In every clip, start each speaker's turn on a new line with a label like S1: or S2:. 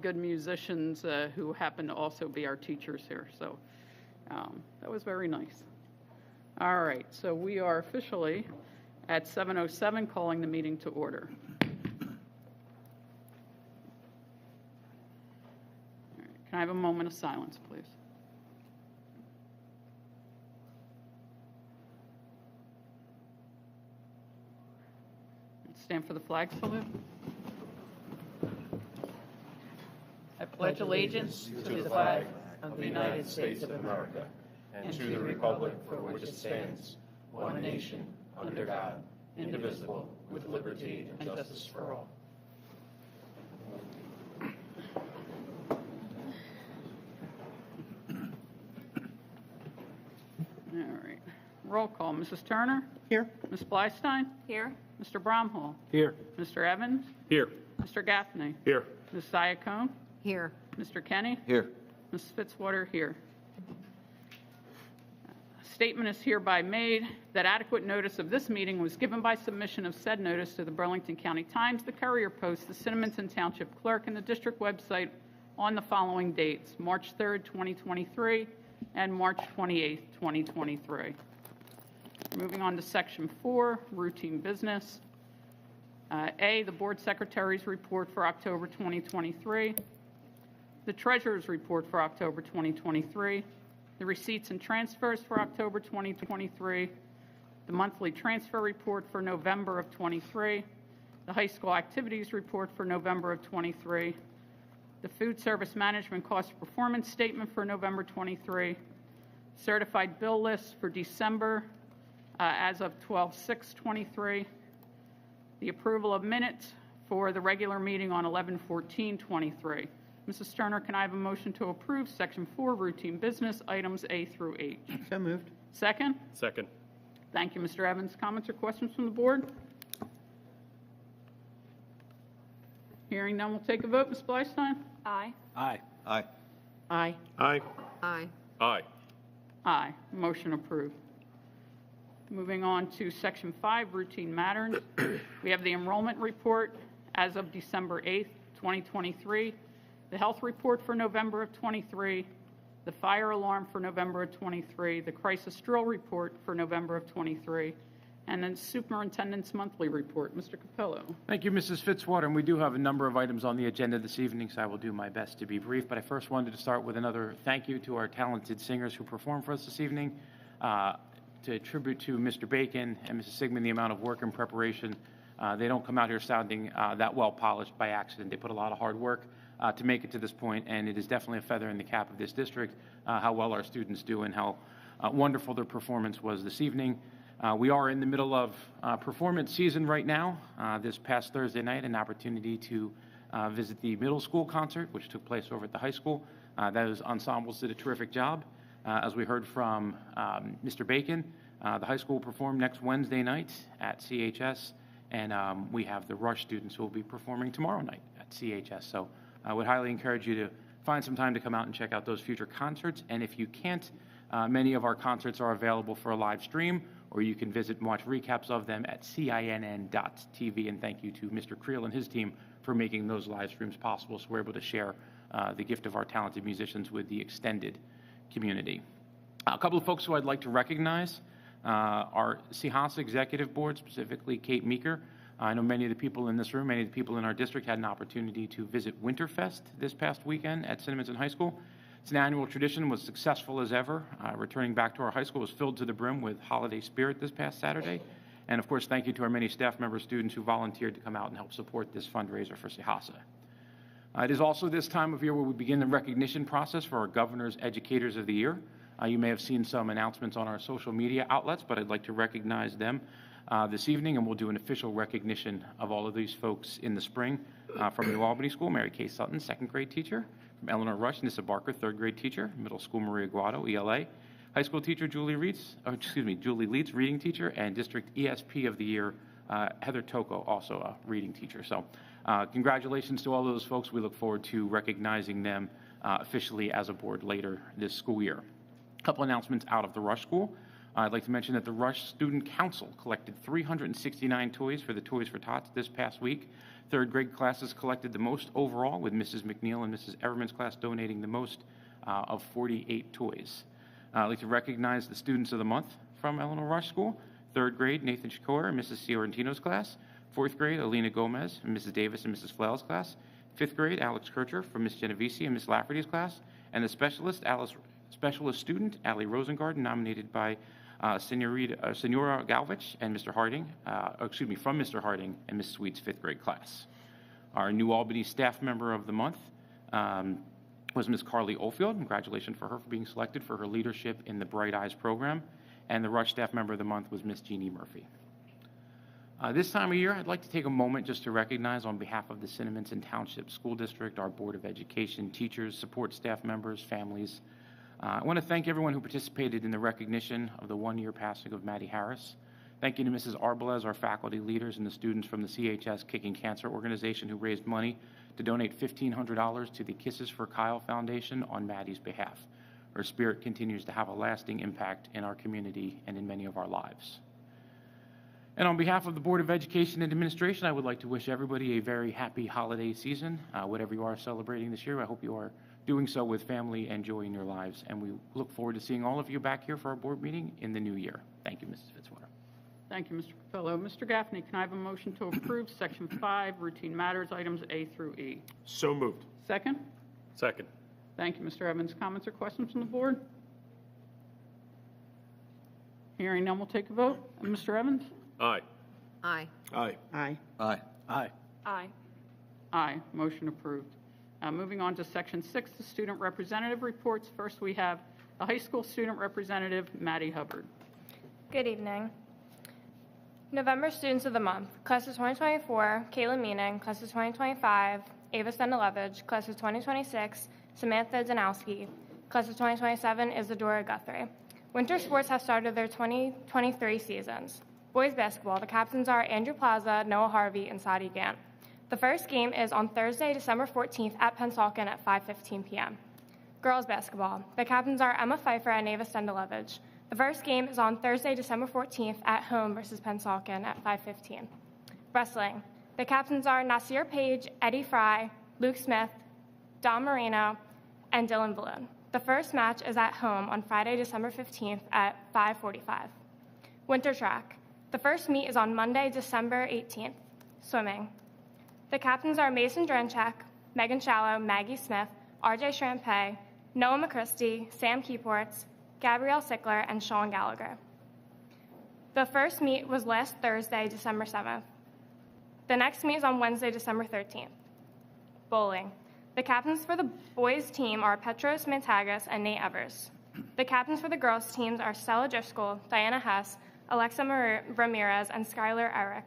S1: good musicians who happen to also be our teachers here. So that was very nice. All right, so we are officially at 7:07 calling the meeting to order. All right, can I have a moment of silence, please? Stand for the flag salute. I pledge allegiance to the flag of the United States of America and to the republic for which it stands, one nation, under God, indivisible, with liberty and justice for all. All right. Roll call. Mrs. Turner?
S2: Here.
S1: Ms. Blystein?
S3: Here.
S1: Mr. Bromhall?
S2: Here.
S1: Mr. Evans?
S2: Here.
S1: Mr. Gaffney?
S2: Here.
S1: Ms. Siacone?
S3: Here.
S1: Mr. Kenny?
S2: Here.
S1: Ms. Fitzwater here. A statement is hereby made that adequate notice of this meeting was given by submission of said notice to the Burlington County Times, the Courier Post, the Cinnaminson Township Clerk, and the district website on the following dates: March 3rd, 2023, and March 28th, 2023. Moving on to Section 4, routine business. A, the Board Secretary's report for October 2023. The Treasurer's report for October 2023, the receipts and transfers for October 2023, the monthly transfer report for November of 23, the high school activities report for November of 23, the food service management cost performance statement for November 23, certified bill list for December as of 12/6/23, the approval of minutes for the regular meeting on 11/14/23. Mrs. Turner, can I have a motion to approve Section 4 routine business items A through H?
S2: So moved.
S1: Second?
S2: Second.
S1: Thank you, Mr. Evans. Comments or questions from the board? Hearing none, we'll take a vote. Ms. Blystein?
S3: Aye.
S2: Aye. Aye.
S3: Aye.
S2: Aye.
S3: Aye.
S2: Aye.
S1: Aye. Motion approved. Moving on to Section 5 routine matters. We have the enrollment report as of December 8th, 2023. The health report for November of 23, the fire alarm for November of 23, the crisis drill report for November of 23, and then superintendent's monthly report. Mr. Capello.
S4: Thank you, Mrs. Fitzwater. And we do have a number of items on the agenda this evening, so I will do my best to be brief. But I first wanted to start with another thank you to our talented singers who performed for us this evening. To attribute to Mr. Bacon and Mrs. Sigmund the amount of work and preparation. They don't come out here sounding that well polished by accident. They put a lot of hard work to make it to this point, and it is definitely a feather in the cap of this district, how well our students do and how wonderful their performance was this evening. We are in the middle of performance season right now. This past Thursday night, an opportunity to visit the middle school concert, which took place over at the high school. Those ensembles did a terrific job. As we heard from Mr. Bacon, the high school will perform next Wednesday night at CHS, and we have the Rush students who will be performing tomorrow night at CHS. So I would highly encourage you to find some time to come out and check out those future concerts. And if you can't, many of our concerts are available for a live stream, or you can visit and watch recaps of them at cinn.tv. And thank you to Mr. Creel and his team for making those live streams possible, so we're able to share the gift of our talented musicians with the extended community. A couple of folks who I'd like to recognize our CHASA Executive Board, specifically Kate Meeker. I know many of the people in this room, many of the people in our district had an opportunity to visit Winterfest this past weekend at Cinnaminson High School. It's an annual tradition, was successful as ever. Returning back to our high school was filled to the brim with holiday spirit this past Saturday. And of course, thank you to our many staff members, students who volunteered to come out and help support this fundraiser for CHASA. It is also this time of year where we begin the recognition process for our Governor's Educators of the Year. You may have seen some announcements on our social media outlets, but I'd like to recognize them this evening, and we'll do an official recognition of all of these folks in the spring. From New Albany School, Mary Kay Sutton, second grade teacher. From Eleanor Rush, Nissa Barker, third grade teacher. Middle school, Maria Guado, ELA. High school teacher, Julie Leeds, reading teacher. And district ESP of the year, Heather Toko, also a reading teacher. So congratulations to all those folks. We look forward to recognizing them officially as a board later this school year. A couple announcements out of the Rush School. I'd like to mention that the Rush Student Council collected 369 toys for the Toys for Tots this past week. Third grade classes collected the most overall, with Mrs. McNeil and Mrs. Everman's class donating the most of 48 toys. I'd like to recognize the students of the month from Eleanor Rush School. Third grade, Nathan Shakor and Mrs. Ciorentino's class. Fourth grade, Alina Gomez and Mrs. Davis and Mrs. Flaile's class. Fifth grade, Alex Kircher from Miss Genovese and Miss Lafferty's class. And the specialist student, Ali Rosengarten, nominated by Senora Galvich and Mr. Harding, from Mr. Harding and Miss Sweet's fifth grade class. Our New Albany staff member of the month was Miss Carly Oldfield. Congratulations for her for being selected for her leadership in the Bright Eyes program. And the Rush staff member of the month was Miss Jeannie Murphy. This time of year, I'd like to take a moment just to recognize on behalf of the Cinnaminson Township School District, our Board of Education, teachers, support staff members, families. I want to thank everyone who participated in the recognition of the one-year passing of Maddie Harris. Thank you to Mrs. Arbalez, our faculty leaders, and the students from the CHS Kicking Cancer organization who raised money to donate $1,500 to the Kisses for Kyle Foundation on Maddie's behalf. Her spirit continues to have a lasting impact in our community and in many of our lives. And on behalf of the Board of Education and Administration, I would like to wish everybody a very happy holiday season. Whatever you are celebrating this year, I hope you are doing so with family and joy in your lives. And we look forward to seeing all of you back here for our board meeting in the new year. Thank you, Mrs. Fitzwater.
S1: Thank you, Mr. Capello. Mr. Gaffney, can I have a motion to approve Section 5, routine matters, items A through E?
S2: So moved.
S1: Second?
S2: Second.
S1: Thank you, Mr. Evans. Comments or questions from the board? Hearing none, we'll take a vote. Mr. Evans?
S2: Aye.
S3: Aye.
S2: Aye.
S3: Aye.
S2: Aye. Aye.
S3: Aye.
S1: Aye. Motion approved. Moving on to Section 6, the student representative reports. First, we have the high school student representative, Maddie Hubbard.
S5: Good evening. November students of the month: Class of 2024, Kayla Meaning; Class of 2025, Ava Stendelevich; Class of 2026, Samantha Danowski; Class of 2027, Isadora Guthrie. Winter sports have started their 2023 seasons. Boys basketball, the captains are Andrew Plaza, Noah Harvey, and Sadi Gant. The first game is on Thursday, December 14th at Pennsauken at 5:15 p.m. Girls basketball, the captains are Emma Pfeiffer and Ava Stendelevich. The first game is on Thursday, December 14th at home versus Pennsauken at 5:15. Wrestling, the captains are Nasir Page, Eddie Fry, Luke Smith, Don Marino, and Dylan Balloon. The first match is at home on Friday, December 15th at 5:45. Winter track, the first meet is on Monday, December 18th. Swimming, the captains are Mason Drenchak, Megan Shallow, Maggie Smith, RJ Shrampay, Noah McChristy, Sam Keyports, Gabrielle Sickler, and Sean Gallagher. The first meet was last Thursday, December 7th. The next meet is on Wednesday, December 13th. Bowling, the captains for the boys' team are Petros Mantagas and Nate Evers. The captains for the girls' teams are Stella Driscoll, Diana Hess, Alexa Ramirez, and Skylar Eric.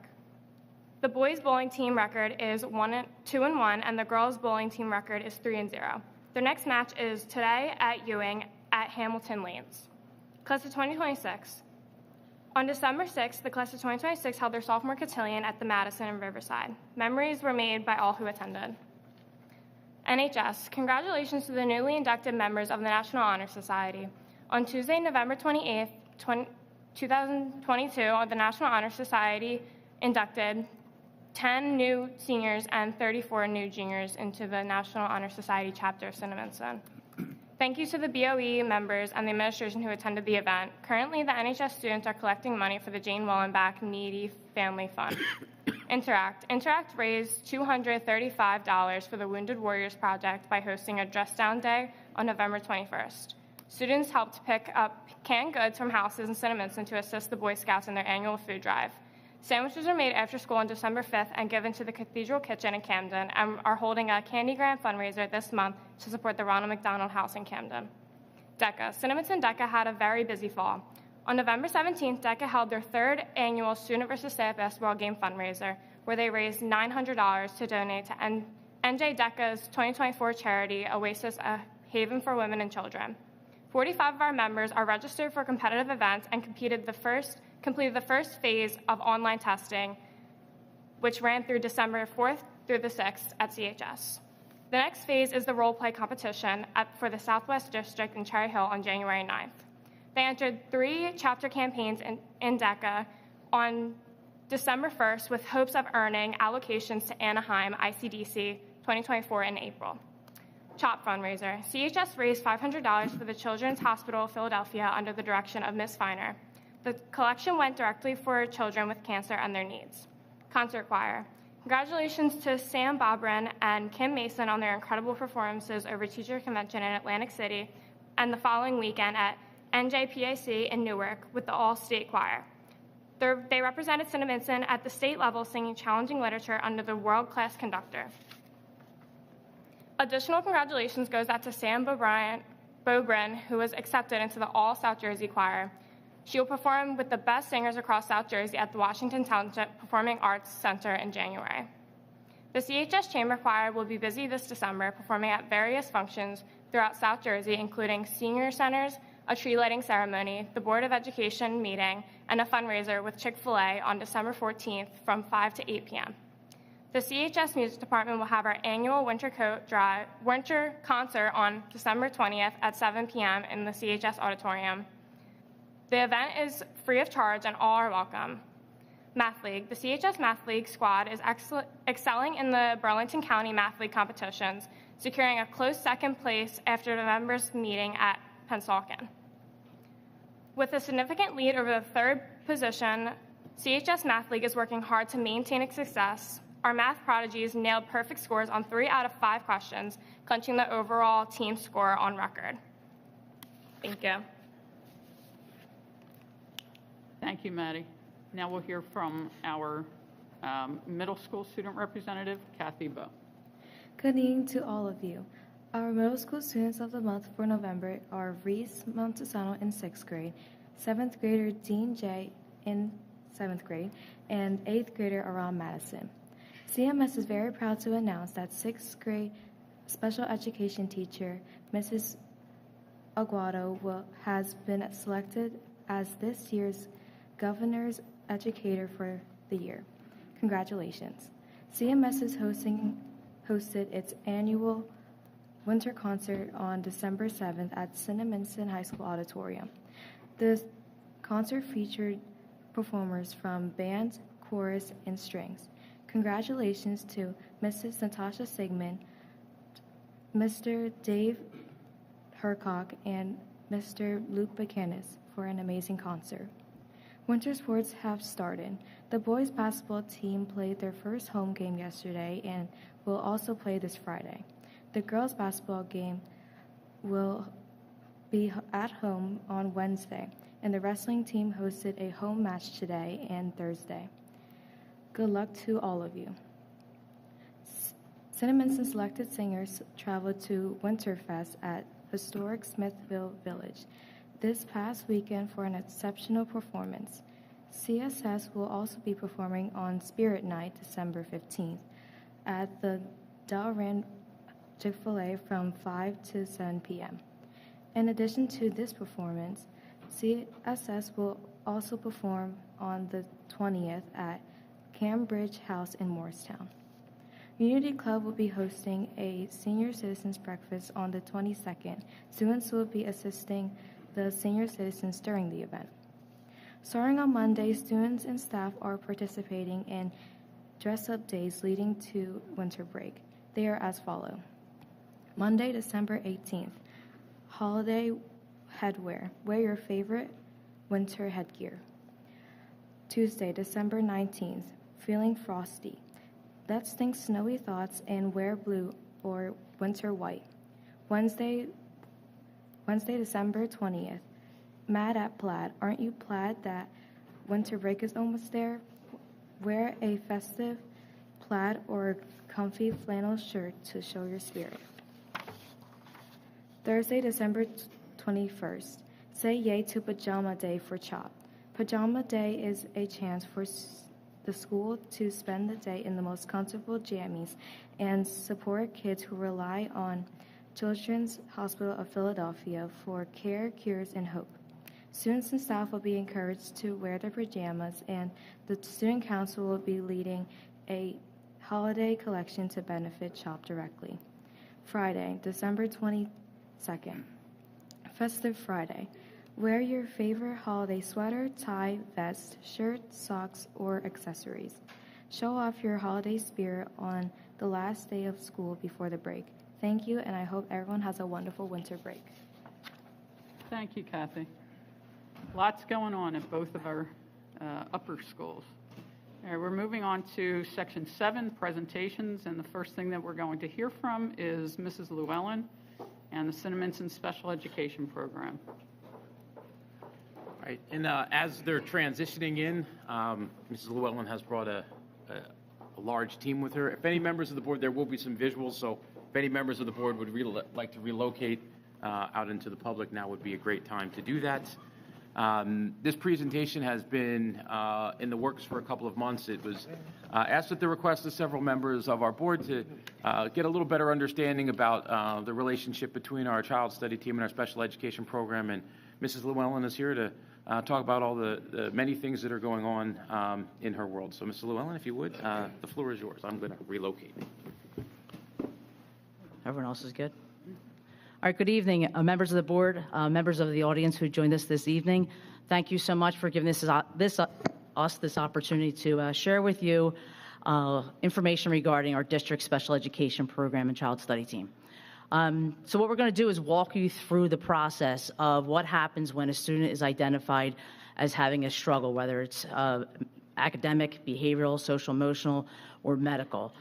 S5: The boys' bowling team record is 2-1, and the girls' bowling team record is 3-0. Their next match is today at Ewing at Hamilton Lanes. Class of 2026. On December 6th, the class of 2026 held their sophomore cotillion at the Madison in Riverside. Memories were made by all who attended. NHS, congratulations to the newly inducted members of the National Honor Society. On Tuesday, November 28th, 2022, the National Honor Society inducted 10 new seniors and 34 new juniors into the National Honor Society chapter of Cinnaminson. Thank you to the BOE members and the administration who attended the event. Currently, the NHS students are collecting money for the Jane Wellenbach Needy Family Fund. Interact raised $235 for the Wounded Warriors Project by hosting a Dress Down Day on November 21st. Students helped pick up canned goods from houses in Cinnaminson to assist the Boy Scouts in their annual food drive. Sandwiches are made after school on December 5th and given to the Cathedral Kitchen in Camden, and are holding a Candy Grant fundraiser this month to support the Ronald McDonald House in Camden. DECA. Cinnaminson DECA had a very busy fall. On November 17th, DECA held their third annual Student versus Staff Basketball Game fundraiser, where they raised $900 to donate to NJ DECA's 2024 charity, Oasis, a haven for women and children. 45 of our members are registered for competitive events and completed the first phase of online testing, which ran through December 4th through the 6th at CHS. The next phase is the role play competition for the Southwest District in Cherry Hill on January 9th. They entered 3 chapter campaigns in DECA on December 1st with hopes of earning allocations to Anaheim ICDC 2024 in April. CHOP fundraiser. CHS raised $500 for the Children's Hospital of Philadelphia under the direction of Ms. Feiner. The collection went directly for children with cancer and their needs. Concert choir. Congratulations to Sam Bobrin and Kim Mason on their incredible performances over Teacher Convention in Atlantic City and the following weekend at NJPAC in Newark with the All-State Choir. They represented Cinnaminson at the state level singing challenging literature under the world-class conductor. Additional congratulations goes out to Sam Bobrin, who was accepted into the All-South Jersey Choir. She will perform with the best singers across South Jersey at the Washington Township Performing Arts Center in January. The CHS Chamber Choir will be busy this December, performing at various functions throughout South Jersey, including senior centers, a tree lighting ceremony, the Board of Education meeting, and a fundraiser with Chick-fil-A on December 14th from 5 to 8 p.m. The CHS Music Department will have our annual winter concert on December 20th at 7 p.m. in the CHS Auditorium. The event is free of charge and all are welcome. Math League. The CHS Math League squad is excelling in the Burlington County Math League competitions, securing a close second place after November's meeting at Pennsauken. With a significant lead over the third position, CHS Math League is working hard to maintain its success. Our math prodigies nailed perfect scores on 3 out of 5 questions, clinching the overall team score on record. Thank you.
S1: Thank you, Maddie. Now we'll hear from our middle school student representative, Kathy Bowe.
S3: Good evening to all of you. Our middle school students of the month for November are Reese Montesano in 6th grade, 7th grader Dean J. in 7th grade, and 8th grader Aram Madison. CMS is very proud to announce that 6th grade special education teacher, Mrs. Aguado, has been selected as this year's Governor's Educator for the year. Congratulations. CMS is hosted its annual winter concert on December 7th at Cinnaminson High School Auditorium. The concert featured performers from band, chorus, and strings. Congratulations to Mrs. Natasha Sigmund, Mr. Dave Hercock, and Mr. Luke Buchanan for an amazing concert. Winter sports have started. The boys basketball team played their first home game yesterday and will also play this Friday. The girls basketball game will be at home on Wednesday, and the wrestling team hosted a home match today and Thursday. Good luck to all of you. Cinnaminson selected singers traveled to Winterfest at historic Smithville Village this past weekend for an exceptional performance. CSS will also be performing on Spirit Night, December 15th, at the Delran Chick-fil-A from 5 to 7 p.m. In addition to this performance, CSS will also perform on the 20th at Cambridge House in Morristown. Unity Club will be hosting a senior citizens breakfast on the 22nd. Students will be assisting the senior citizens during the event. Starting on Monday, students and staff are participating in dress-up days leading to winter break. They are as follows. Monday, December 18th, holiday headwear. Wear your favorite winter headgear. Tuesday, December 19th, feeling frosty. Let's think snowy thoughts and wear blue or winter white. Wednesday, December 20th, mad at plaid. Aren't you glad that winter break is almost there? Wear a festive plaid or comfy flannel shirt to show your spirit. Thursday, December 21st, say yay to Pajama Day for CHOP. Pajama Day is a chance for the school to spend the day in the most comfortable jammies and support kids who rely on Children's Hospital of Philadelphia for care, cures, and hope. Students and staff will be encouraged to wear their pajamas, and the Student Council will be leading a holiday collection to benefit CHOP directly. Friday, December 22nd, Festive Friday. Wear your favorite holiday sweater, tie, vest, shirt, socks, or accessories. Show off your holiday spirit on the last day of school before the break. Thank you, and I hope everyone has a wonderful winter break.
S1: Thank you, Kathy. Lots going on at both of our upper schools. All right, we're moving on to Section 7, presentations, and the first thing that we're going to hear from is Mrs. Llewellyn and the Cinnaminson Special Education Program.
S4: Right, and as they're transitioning in, Mrs. Llewellyn has brought a large team with her. If any members of the board, there will be some visuals, so if any members of the board would like to relocate out into the public, now would be a great time to do that. This presentation has been in the works for a couple of months. It was asked at the request of several members of our board to get a little better understanding about the relationship between our child study team and our special education program, and Mrs. Llewellyn is here to talk about all the many things that are going on in her world. So, Mrs. Llewellyn, if you would, the floor is yours. I'm going to relocate.
S6: Everyone else is good? All right, good evening, members of the board, members of the audience who joined us this evening. Thank you so much for giving us this opportunity to share with you information regarding our district special education program and child study team. So what we're going to do is walk you through the process of what happens when a student is identified as having a struggle, whether it's academic, behavioral, social, emotional, or medical.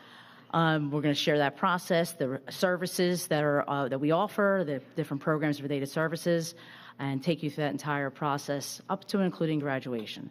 S6: We're going to share that process, the services that we offer, the different programs related services, and take you through that entire process up to and including graduation.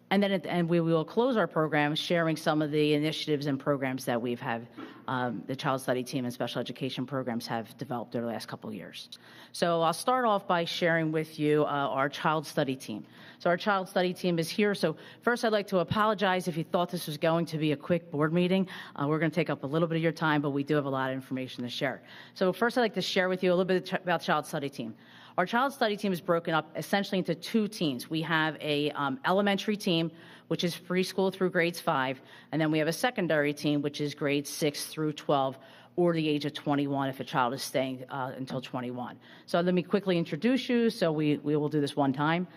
S6: And then at the end, we will close our program sharing some of the initiatives and programs that we've had, the child study team and special education programs have developed over the last couple of years. So I'll start off by sharing with you our child study team. So our child study team is here. So first, I'd like to apologize if you thought this was going to be a quick board meeting. We're going to take up a little bit of your time, but we do have a lot of information to share. So first, I'd like to share with you a little bit about the child study team. Our child study team is broken up essentially into two teams. We have a elementary team, which is preschool through grades 5, and then we have a secondary team, which is grades 6 through 12, or the age of 21 if a child is staying until 21. So let me quickly introduce you. So we will do this one time.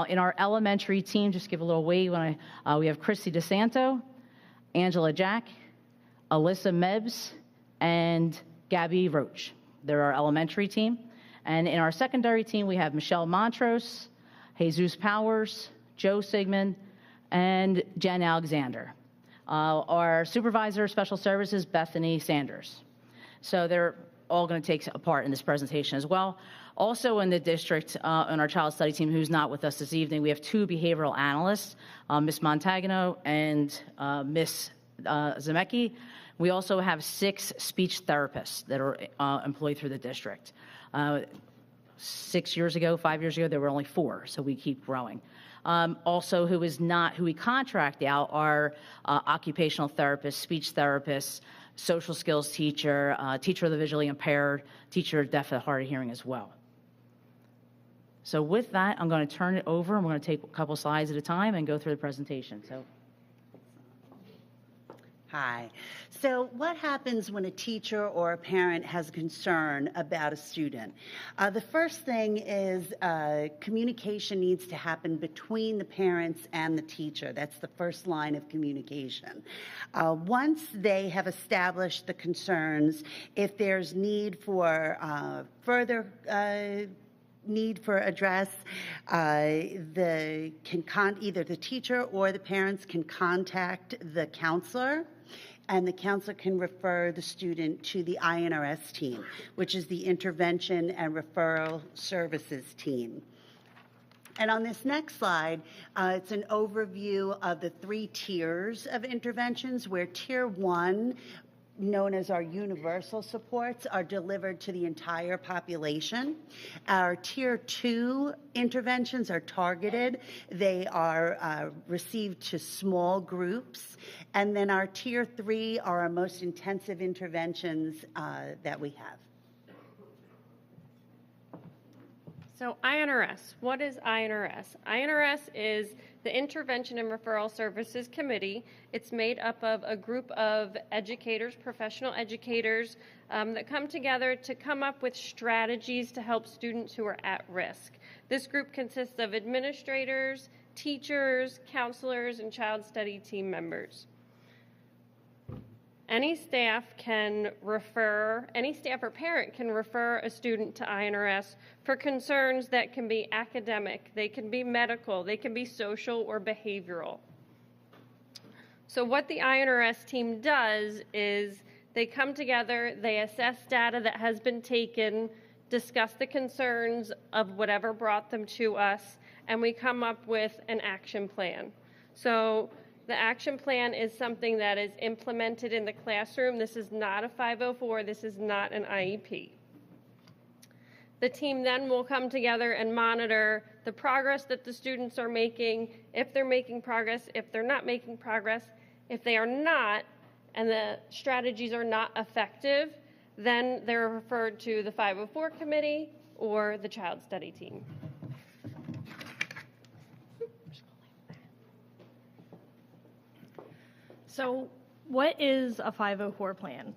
S6: In our elementary team, just give a little wave. We have Christy DeSanto, Angela Jack, Alyssa Mebbs, and Gabby Roach. They're our elementary team. And in our secondary team, we have Michelle Montrose, Jesus Powers, Joe Sigmund, and Jen Alexander. Our supervisor of special services, Bethany Sanders. So they're all going to take a part in this presentation as well. Also in the district, on our child study team, who's not with us this evening, we have 2 behavioral analysts, Ms. Montagano and Ms. Zemecki. We also have 6 speech therapists that are employed through the district. 6 years ago, 5 years ago, there were only 4, so we keep growing. Also, who we contract out are occupational therapists, speech therapists, social skills teacher, teacher of the visually impaired, teacher of deaf and hard of hearing as well. So with that, I'm going to turn it over, and we're going to take a couple slides at a time and go through the presentation. So.
S7: Hi. So what happens when a teacher or a parent has a concern about a student? The first thing is communication needs to happen between the parents and the teacher. That's the first line of communication. Once they have established the concerns, if there's need for further need for address, either the teacher or the parents can contact the counselor, and the counselor can refer the student to the INRS team, which is the Intervention and Referral Services team. And on this next slide, it's an overview of the 3 tiers of interventions, where Tier 1, known as our universal supports, are delivered to the entire population. Our Tier 2 interventions are targeted. They are received to small groups. And then our Tier 3 are our most intensive interventions that we have.
S8: So INRS, what is INRS? INRS is the Intervention and Referral Services Committee. It's made up of a group of educators, professional educators, that come together to come up with strategies to help students who are at risk. This group consists of administrators, teachers, counselors, and child study team members. Any staff or parent can refer a student to INRS for concerns that can be academic, they can be medical, they can be social or behavioral. So what the INRS team does is they come together, they assess data that has been taken, discuss the concerns of whatever brought them to us, and we come up with an action plan. So the action plan is something that is implemented in the classroom. This is not a 504. This is not an IEP. The team then will come together and monitor the progress that the students are making, if they're making progress, if they're not making progress. If they are not, and the strategies are not effective, then they're referred to the 504 committee or the child study team.
S9: So what is a 504 plan?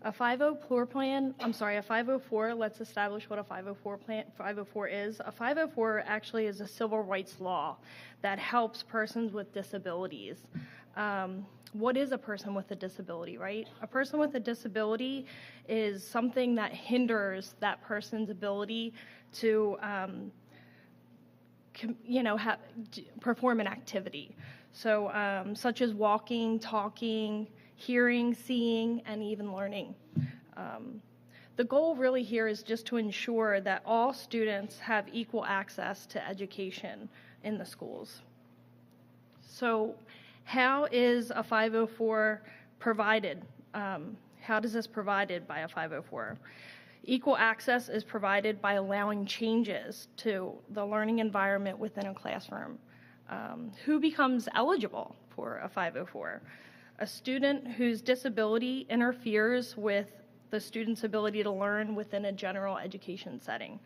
S9: A 504, let's establish what a 504 is. A 504 actually is a civil rights law that helps persons with disabilities. What is a person with a disability, right? A person with a disability is something that hinders that person's ability to, perform an activity. So, such as walking, talking, hearing, seeing, and even learning. The goal really here is just to ensure that all students have equal access to education in the schools. So, how is a 504 provided? How does this provided by a 504? Equal access is provided by allowing changes to the learning environment within a classroom. Who becomes eligible for a 504? A student whose disability interferes with the student's ability to learn within a general education setting.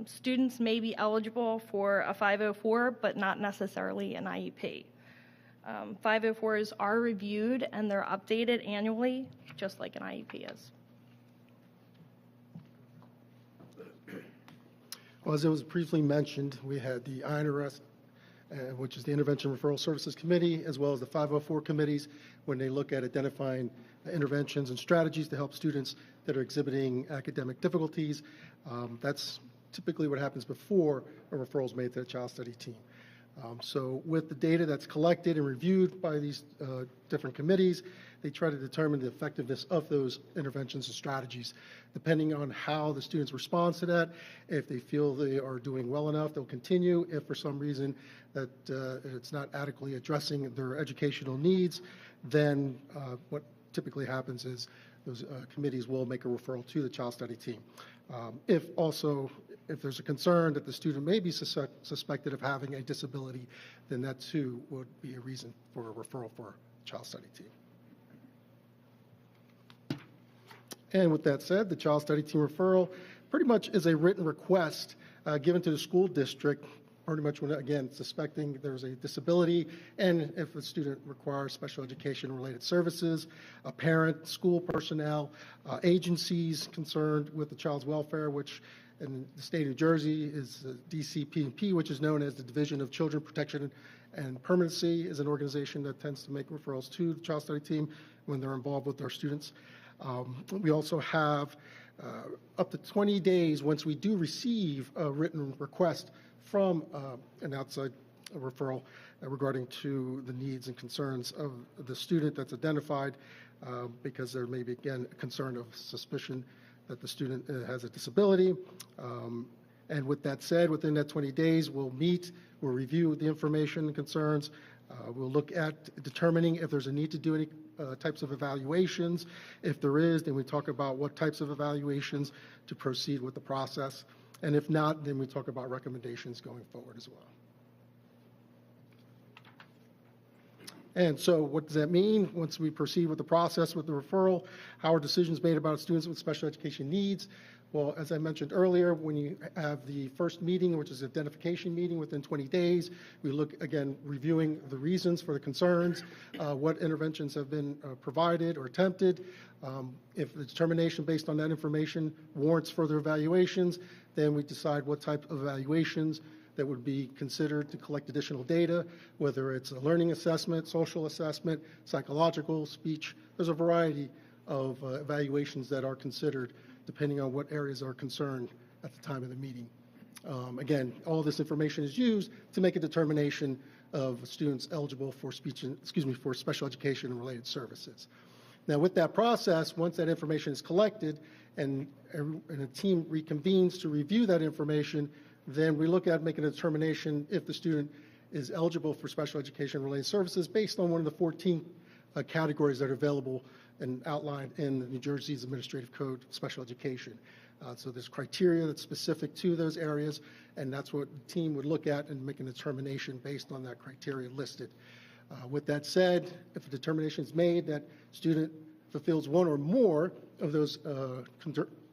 S9: Students may be eligible for a 504, but not necessarily an IEP. 504s are reviewed and they're updated annually, just like an IEP is.
S10: Well, as it was briefly mentioned, we had the INRS, which is the Intervention Referral Services Committee, as well as the 504 committees, when they look at identifying interventions and strategies to help students that are exhibiting academic difficulties. That's typically what happens before a referral is made to the child study team. So with the data that's collected and reviewed by these different committees, they try to determine the effectiveness of those interventions and strategies. Depending on how the students respond to that, if they feel they are doing well enough, they'll continue. If for some reason that it's not adequately addressing their educational needs, then what typically happens is those committees will make a referral to the child study team. If there's a concern that the student may be suspected of having a disability, then that too would be a reason for a referral for a child study team. And with that said, the child study team referral pretty much is a written request given to the school district, pretty much when, again, suspecting there's a disability and if a student requires special education related services, a parent, school personnel, agencies concerned with the child's welfare, which in the state of New Jersey is DCP&P, which is known as the Division of Children Protection and Permanency, is an organization that tends to make referrals to the child study team when they're involved with their students. We also have up to 20 days once we do receive a written request from an outside referral regarding to the needs and concerns of the student that's identified, because there may be, again, a concern of suspicion that the student has a disability. And with that said, within that 20 days, we'll meet, we'll review the information and concerns. We'll look at determining if there's a need to do any types of evaluations. If there is, then we talk about what types of evaluations to proceed with the process. And if not, then we talk about recommendations going forward as well. And so what does that mean? Once we proceed with the process with the referral, how are decisions made about students with special education needs? Well, as I mentioned earlier, when you have the first meeting, which is identification meeting within 20 days, we look, again, reviewing the reasons for the concerns, what interventions have been provided or attempted. If the determination based on that information warrants further evaluations, then we decide what type of evaluations that would be considered to collect additional data, whether it's a learning assessment, social assessment, psychological, speech. There's a variety of evaluations that are considered depending on what areas are concerned at the time of the meeting. Again, all this information is used to make a determination of students eligible for for special education and related services. Now, with that process, once that information is collected and a team reconvenes to review that information, then we look at making a determination if the student is eligible for special education related services based on one of the 14 categories that are available and outlined in New Jersey's Administrative Code of Special Education. So there's criteria that's specific to those areas, and that's what the team would look at and make a determination based on that criteria listed. With that said, if a determination is made that student fulfills one or more of those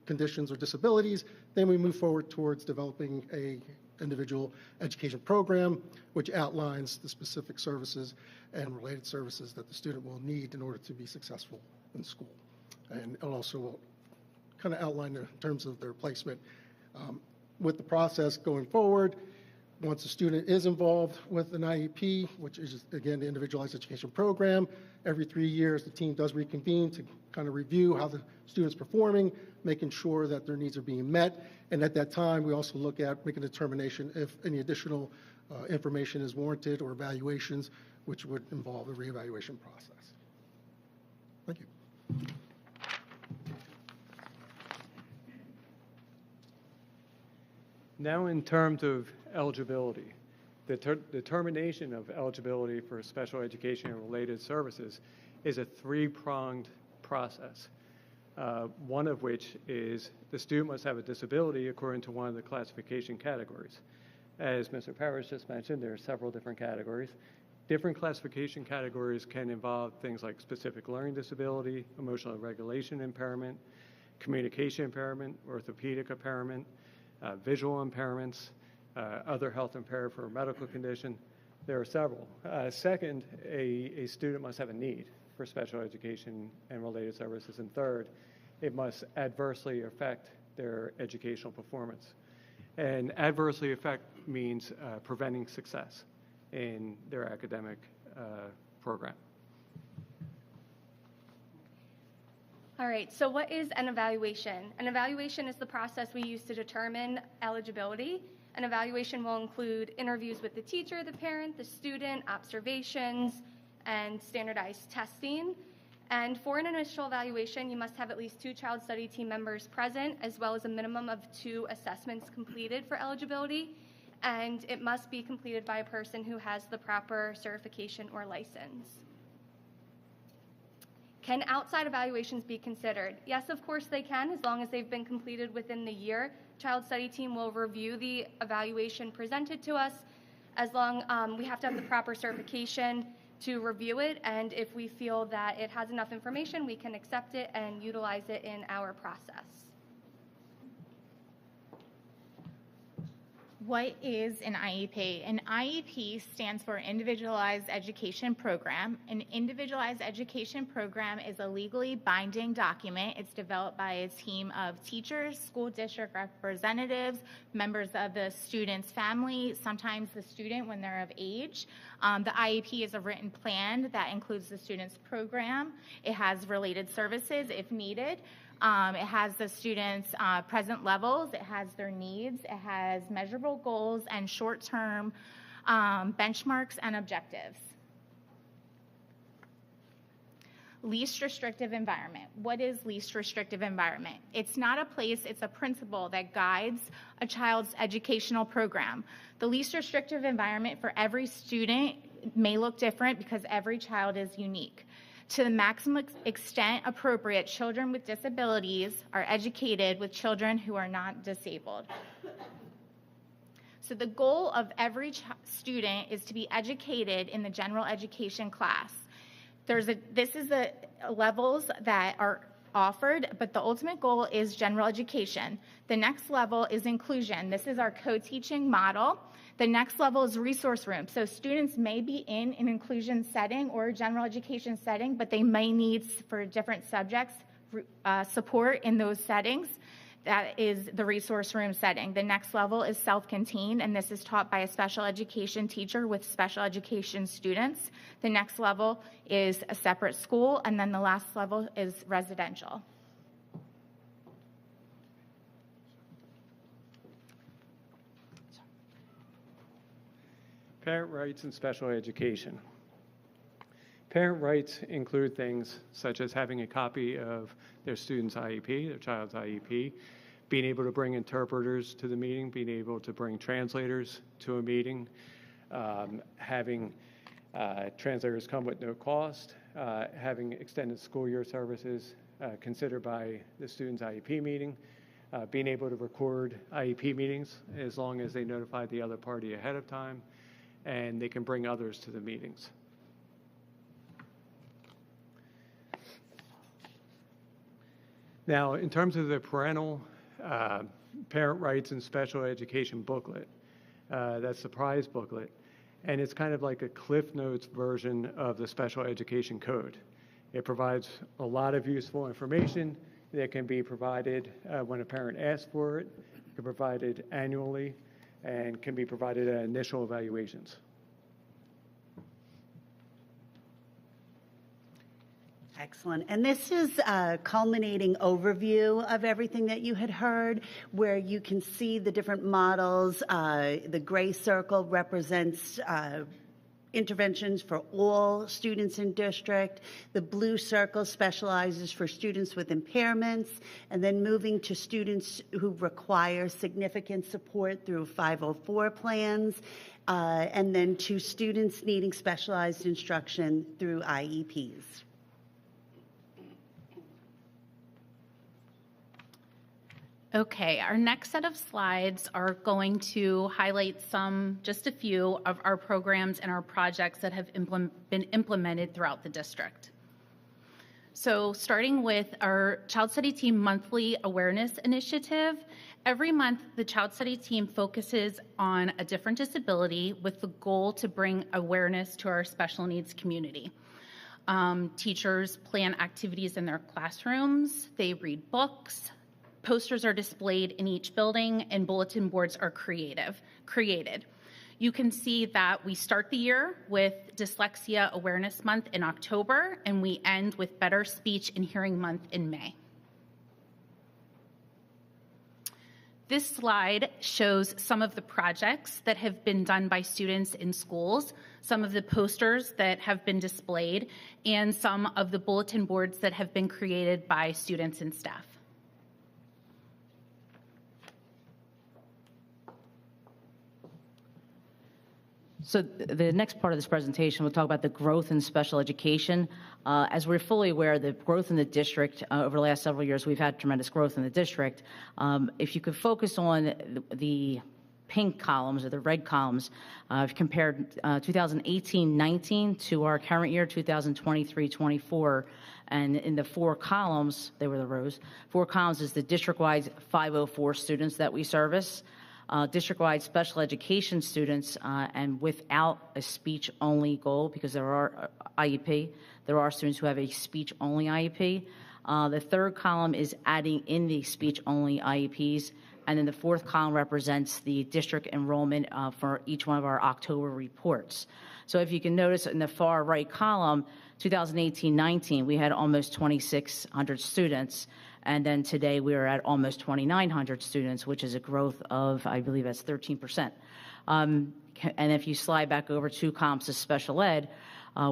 S10: conditions or disabilities, then we move forward towards developing a individual education program, which outlines the specific services and related services that the student will need in order to be successful in school. And it also will kind of outline in terms of their placement. With the process going forward, once a student is involved with an IEP, which is, again, the Individualized Education Program, every 3 years the team does reconvene to kind of review how the student's performing, making sure that their needs are being met. And at that time, we also look at making a determination if any additional information is warranted or evaluations, which would involve a reevaluation process. Thank you.
S11: Now, in terms of eligibility, the determination of eligibility for special education and related services is a three-pronged process, one of which is the student must have a disability according to one of the classification categories. As Mr. Parrish just mentioned, there are several different categories. Different classification categories can involve things like specific learning disability, emotional regulation impairment, communication impairment, orthopedic impairment, visual impairments, other health impairment for a medical condition. There are several. Second, a student must have a need for special education and related services. And third, it must adversely affect their educational performance. And adversely affect means preventing success in their academic program.
S12: All right, so what is an evaluation? An evaluation is the process we use to determine eligibility. An evaluation will include interviews with the teacher, the parent, the student, observations, and standardized testing. And for an initial evaluation, you must have at least 2 child study team members present, as well as a minimum of 2 assessments completed for eligibility. And it must be completed by a person who has the proper certification or license. Can outside evaluations be considered? Yes, of course they can, as long as they've been completed within the year. Child study team will review the evaluation presented to us. As long we have to have the proper certification to review it, and if we feel that it has enough information, we can accept it and utilize it in our process.
S13: What is an IEP? An IEP stands for Individualized Education Program. An Individualized Education Program is a legally binding document. It's developed by a team of teachers, school district representatives, members of the student's family, sometimes the student when they're of age. The IEP is a written plan that includes the student's program. It has related services if needed. It has the students' present levels, it has their needs, it has measurable goals and short-term benchmarks and objectives. Least restrictive environment. What is least restrictive environment? It's not a place, it's a principle that guides a child's educational program. The least restrictive environment for every student may look different because every child is unique. To the maximum extent appropriate, children with disabilities are educated with children who are not disabled. So the goal of every student is to be educated in the general education class. This is the levels that are offered, but the ultimate goal is general education. The next level is inclusion. This is our co-teaching model. The next level is resource room. So students may be in an inclusion setting or a general education setting, but they may need, for different subjects, support in those settings. That is the resource room setting. The next level is self-contained, and this is taught by a special education teacher with special education students. The next level is a separate school, and then the last level is residential.
S11: Parent rights in special education. Parent rights include things such as having a copy of their student's IEP, their child's IEP, being able to bring interpreters to the meeting, being able to bring translators to a meeting, having translators come with no cost, having extended school year services considered by the student's IEP meeting, being able to record IEP meetings as long as they notify the other party ahead of time, and they can bring others to the meetings. Now, in terms of the parental parent rights and special education booklet, that's the prize booklet, and it's kind of like a Cliff Notes version of the special education code. It provides a lot of useful information that can be provided when a parent asks for it, can be provided annually, and can be provided at initial evaluations.
S7: Excellent. And this is a culminating overview of everything that you had heard, where you can see the different models. The gray circle represents interventions for all students in district. The blue circle specializes for students with impairments, and then moving to students who require significant support through 504 plans, and then to students needing specialized instruction through IEPs.
S14: Okay, our next set of slides are going to highlight just a few of our programs and our projects that have been implemented throughout the district. So starting with our Child Study Team Monthly Awareness Initiative, every month the Child Study Team focuses on a different disability with the goal to bring awareness to our special needs community. Teachers plan activities in their classrooms, they read books, posters are displayed in each building, and bulletin boards are created. You can see that we start the year with Dyslexia Awareness Month in October, and we end with Better Speech and Hearing Month in May. This slide shows some of the projects that have been done by students in schools, some of the posters that have been displayed, and some of the bulletin boards that have been created by students and staff.
S6: So the next part of this presentation, we'll talk about the growth in special education. As we're fully aware, the growth in the district, over the last several years, we've had tremendous growth in the district. If you could focus on the pink columns or the red columns, I've compared 2018-19 to our current year, 2023-24. And in the four columns, they were the rows, four columns is the district-wide 504 students that we service. District-wide special education students, and without a speech-only goal, because there are IEP, there are students who have a speech-only IEP. The third column is adding in the speech-only IEPs, and then the fourth column represents the district enrollment for each one of our October reports. So if you can notice in the far right column, 2018-19, we had almost 2,600 students. And then today we are at almost 2,900 students, which is a growth of, I believe that's 13%. And if you slide back over two columns to special ed,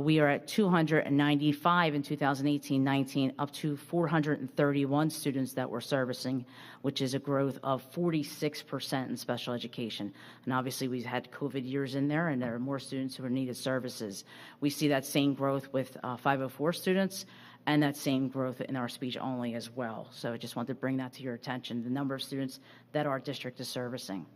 S6: we are at 295 in 2018-19, up to 431 students that we're servicing, which is a growth of 46% in special education. And obviously we've had COVID years in there, and there are more students who are needed services. We see that same growth with 504 students, and that same growth in our speech only as well. So I just wanted to bring that to your attention, the number of students that our district is servicing.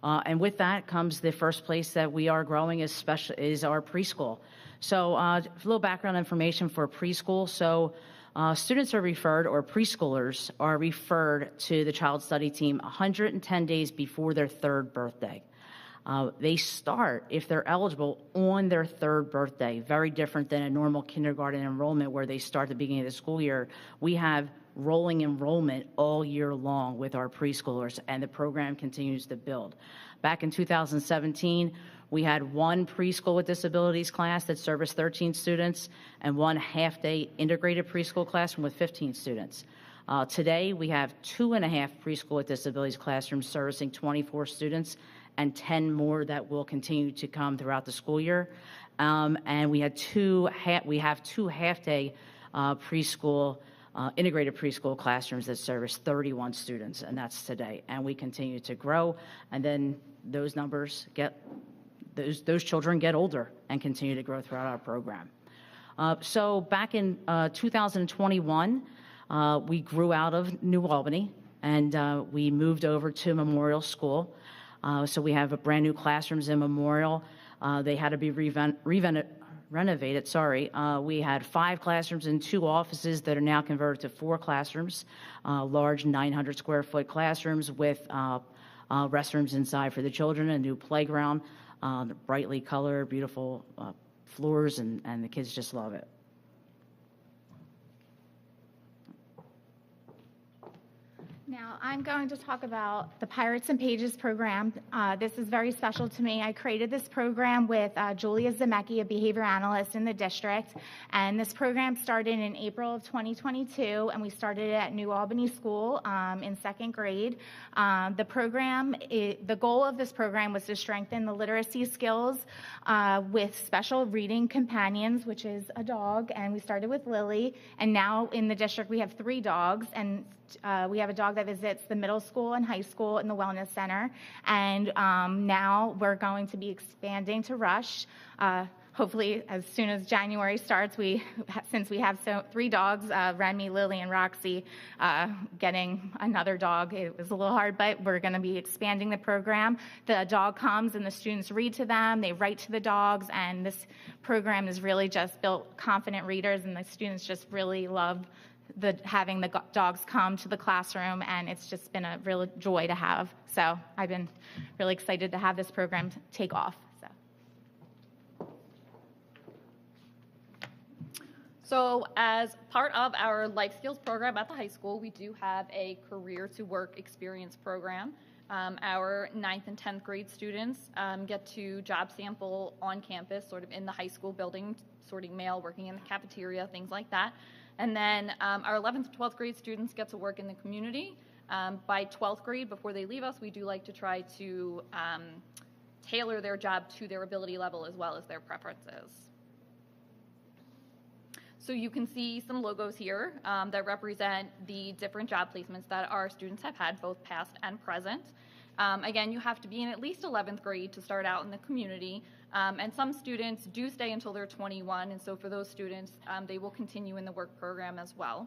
S6: And with that comes the first place that we are growing is our preschool. So a little background information for preschool. So students are referred, or preschoolers are referred to the child study team 110 days before their third birthday. They start, if they're eligible, on their third birthday. Very different than a normal kindergarten enrollment where they start at the beginning of the school year. We have rolling enrollment all year long with our preschoolers, and the program continues to build. Back in 2017, we had one preschool with disabilities class that serviced 13 students and one half-day integrated preschool classroom with 15 students. Today, we have 2.5 preschool with disabilities classrooms servicing 24 students and 10 more that will continue to come throughout the school year. And we have two half-day preschool integrated preschool classrooms that service 31 students, and that's today. And we continue to grow, and then those numbers those children get older and continue to grow throughout our program. So back in 2021, we grew out of New Albany, and we moved over to Memorial School. So we have brand new classrooms in Memorial. They had to be renovated. We had 5 classrooms and 2 offices that are now converted to 4 classrooms, large 900 square foot classrooms with restrooms inside for the children, a new playground, brightly colored, beautiful floors, and the kids just love it.
S13: Now, I'm going to talk about the Pirates and Pages program. This is very special to me. I created this program with Julia Zemecki, a behavior analyst in the district, and this program started in April of 2022, and we started it at New Albany School in 2nd grade. The goal of this program was to strengthen the literacy skills with special reading companions, which is a dog, and we started with Lily, and now in the district we have 3 dogs, and we have a dog that visits the middle school and high school in the Wellness Center. And now we're going to be expanding to Rush. Hopefully, as soon as January starts, since we have 3 dogs, Remy, Lily, and Roxy, getting another dog, it was a little hard, but we're going to be expanding the program. The dog comes and the students read to them, they write to the dogs, and this program is really just built confident readers, and the students just really love having the dogs come to the classroom, and it's just been a real joy to have. So I've been really excited to have this program take off.
S15: So as part of our life skills program at the high school, we do have a career to work experience program. Our 9th and 10th grade students get to job sample on campus, sort of in the high school building, sorting mail, working in the cafeteria, things like that. And then our 11th and 12th grade students get to work in the community. By 12th grade, before they leave us, we do like to try to tailor their job to their ability level as well as their preferences. So you can see some logos here that represent the different job placements that our students have had, both past and present. Again, you have to be in at least 11th grade to start out in the community. And some students do stay until they're 21, and so for those students, they will continue in the work program as well.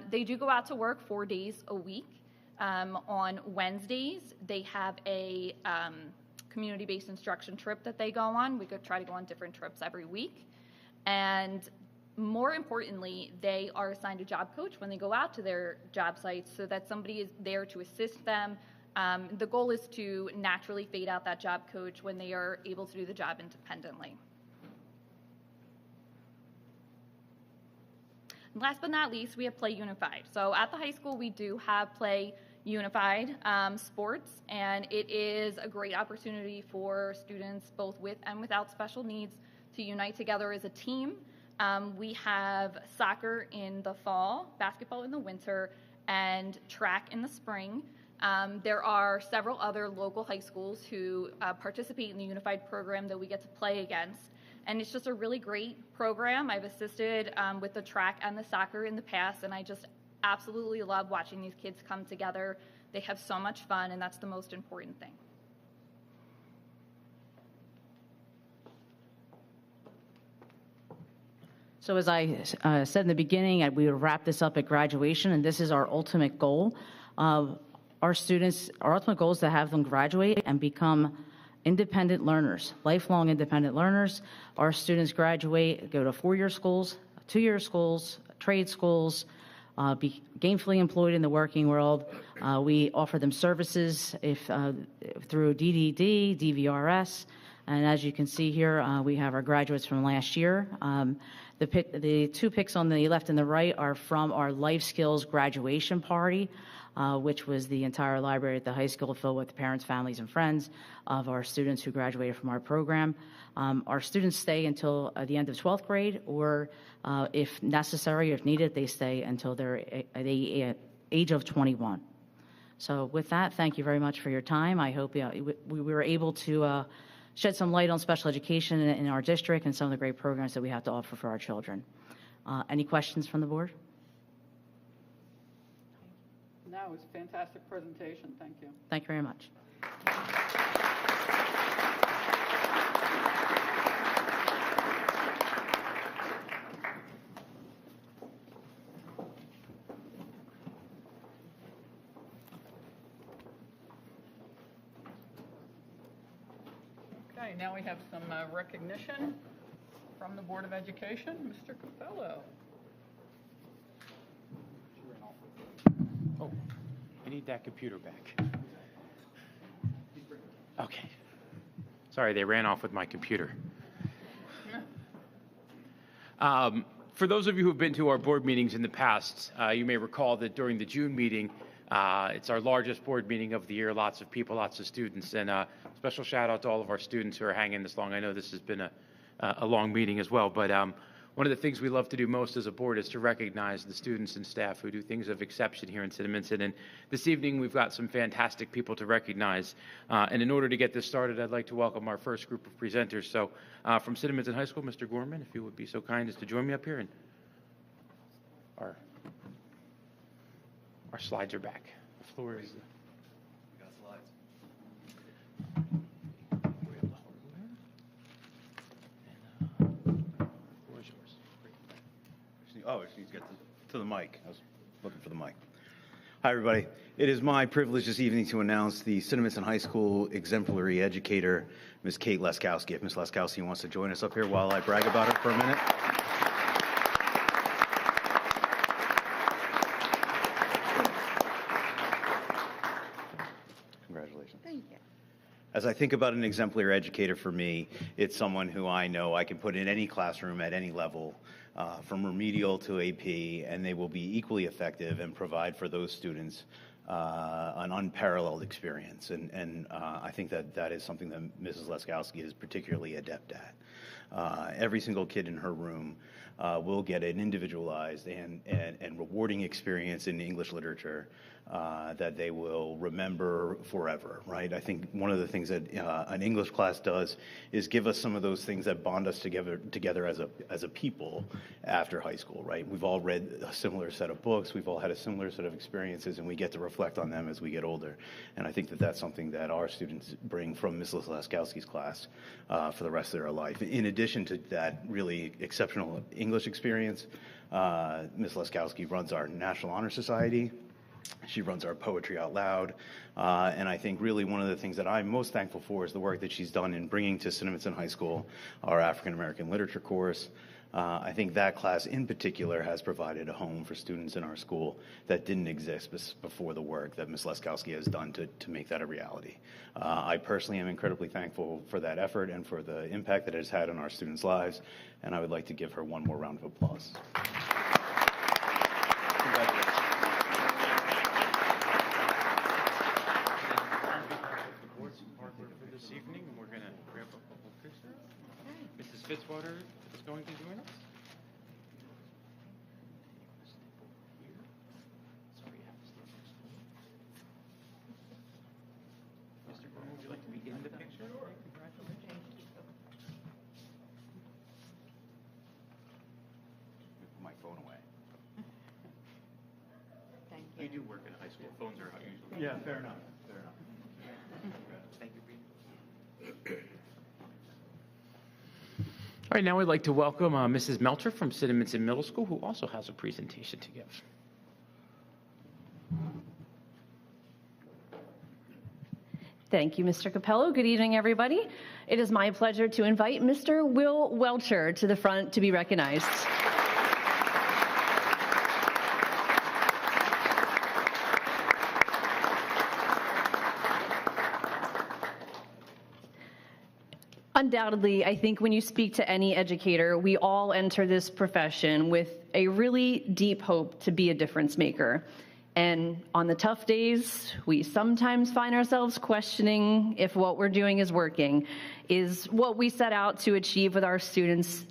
S15: They do go out to work 4 days a week. On Wednesdays, they have a community-based instruction trip that they go on. We could try to go on different trips every week. And more importantly, they are assigned a job coach when they go out to their job sites so that somebody is there to assist them. The goal is to naturally fade out that job coach when they are able to do the job independently. And last but not least, we have Play Unified. So at the high school, we do have Play Unified sports, and it is a great opportunity for students both with and without special needs to unite together as a team. We have soccer in the fall, basketball in the winter, and track in the spring. There are several other local high schools who participate in the unified program that we get to play against. And it's just a really great program. I've assisted with the track and the soccer in the past, and I just absolutely love watching these kids come together. They have so much fun, and that's the most important thing.
S6: So as I said in the beginning, we would wrap this up at graduation, and this is our ultimate goal. our students, our ultimate goal is to have them graduate and become independent learners, lifelong independent learners. Our students graduate, go to 4-year schools, 2-year schools, trade schools, be gainfully employed in the working world. We offer them services through DDD, DVRS, and as you can see here, we have our graduates from last year. The 2 pics on the left and the right are from our Life Skills graduation party, which was the entire library at the high school filled with parents, families, and friends of our students who graduated from our program. Our students stay until the end of 12th grade, or if necessary, if needed, they stay until they're at the age of 21. So with that, thank you very much for your time. I hope we were able to shed some light on special education in our district and some of the great programs that we have to offer for our children. Any questions from the board?
S1: No, it was a fantastic presentation. Thank you.
S6: Thank you very much.
S1: Okay, now we have some recognition from the Board of Education. Mr. Capello.
S4: Oh, I need that computer back. Okay. Sorry, they ran off with my computer. For those of you who have been to our board meetings in the past, you may recall that during the June meeting, it's our largest board meeting of the year, lots of people, lots of students, and special shout out to all of our students who are hanging this long. I know this has been a long meeting as well, but one of the things we love to do most as a board is to recognize the students and staff who do things of exception here in Cinnaminson. And this evening, we've got some fantastic people to recognize. And in order to get this started, I'd like to welcome our first group of presenters. So from Cinnaminson High School, Mr. Gorman, if you would be so kind as to join me up here. And our slides are back. The floor is...
S16: We got slides. Oh, she needs to get to the mic. I was looking for the mic. Hi, everybody. It is my privilege this evening to announce the Cinnaminson High School exemplary educator, Ms. Kate Leskowski. If Ms. Leskowski wants to join us up here while I brag about her for a minute. Congratulations.
S13: Thank you.
S16: As I think about an exemplary educator for me, it's someone who I know I can put in any classroom at any level, from remedial to AP, and they will be equally effective and provide for those students an unparalleled experience. And I think that is something that Mrs. Leskowski is particularly adept at. Every single kid in her room will get an individualized and rewarding experience in English literature that they will remember forever, right? I think one of the things that an English class does is give us some of those things that bond us together as a people after high school, right? We've all read a similar set of books, we've all had a similar set of experiences, and we get to reflect on them as we get older. And I think that that's something that our students bring from Mrs. Leskowski's class for the rest of their life. In addition to that really exceptional English experience, Ms. Leskowski runs our National Honor Society. She runs our Poetry Out Loud, and I think really one of the things that I'm most thankful for is the work that she's done in bringing to Cinnaminson High School our African American literature course. I think that class in particular has provided a home for students in our school that didn't exist before the work that Ms. Leskowski has done to make that a reality. I personally am incredibly thankful for that effort and for the impact that it has had on our students' lives, and I would like to give her one more round of applause. Congratulations.
S4: For this evening, and we're going to grab a couple of pictures. Mrs. Fitzwater is going to join us. Mr. Gorman, would you like to begin the picture? Congratulations.
S16: Put my phone away.
S6: Thank
S4: You do work in high school. Phones are out usually.
S16: Yeah, fair enough. Fair enough.
S4: Thank you, Pete. All right, now we'd like to welcome Mrs. Melcher from Cinnaminson Middle School, who also has a presentation to give.
S17: Thank you, Mr. Capello. Good evening, everybody. It is my pleasure to invite Mr. Will Welcher to the front to be recognized. Undoubtedly, I think when you speak to any educator, we all enter this profession with a really deep hope to be a difference maker. And on the tough days, we sometimes find ourselves questioning if what we're doing is working. Is what we set out to achieve with our students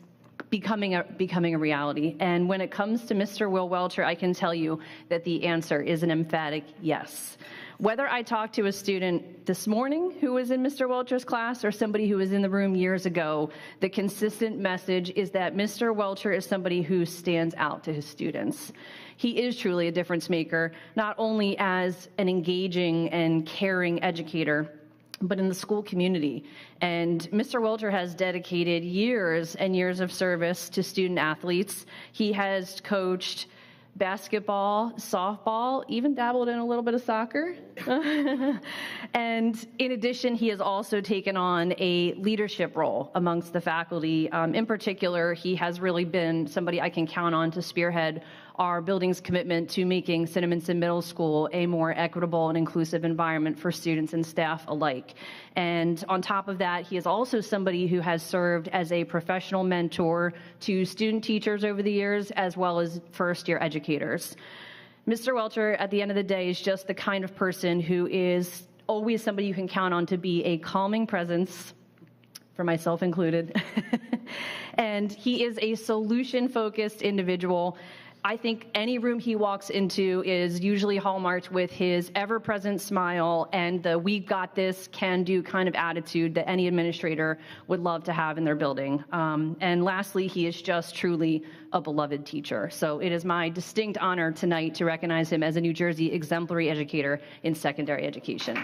S17: becoming a reality? And when it comes to Mr. Will Welcher, I can tell you that the answer is an emphatic yes. Whether I talked to a student this morning who was in Mr. Welcher's class or somebody who was in the room years ago, the consistent message is that Mr. Welcher is somebody who stands out to his students. He is truly a difference maker, not only as an engaging and caring educator, but in the school community. And Mr. Welcher has dedicated years and years of service to student athletes. He has coached basketball, softball, even dabbled in a little bit of soccer. And in addition, he has also taken on a leadership role amongst the faculty. In particular, he has really been somebody I can count on to spearhead our building's commitment to making Cinnaminson Middle School a more equitable and inclusive environment for students and staff alike. And on top of that, he is also somebody who has served as a professional mentor to student teachers over the years, as well as first-year educators. Mr. Welcher, at the end of the day, is just the kind of person who is always somebody you can count on to be a calming presence, for myself included. And he is a solution-focused individual. I think any room he walks into is usually hallmarked with his ever-present smile and the "we got this, can do" kind of attitude that any administrator would love to have in their building. And lastly, he is just truly a beloved teacher. So it is my distinct honor tonight to recognize him as a New Jersey exemplary educator in secondary education.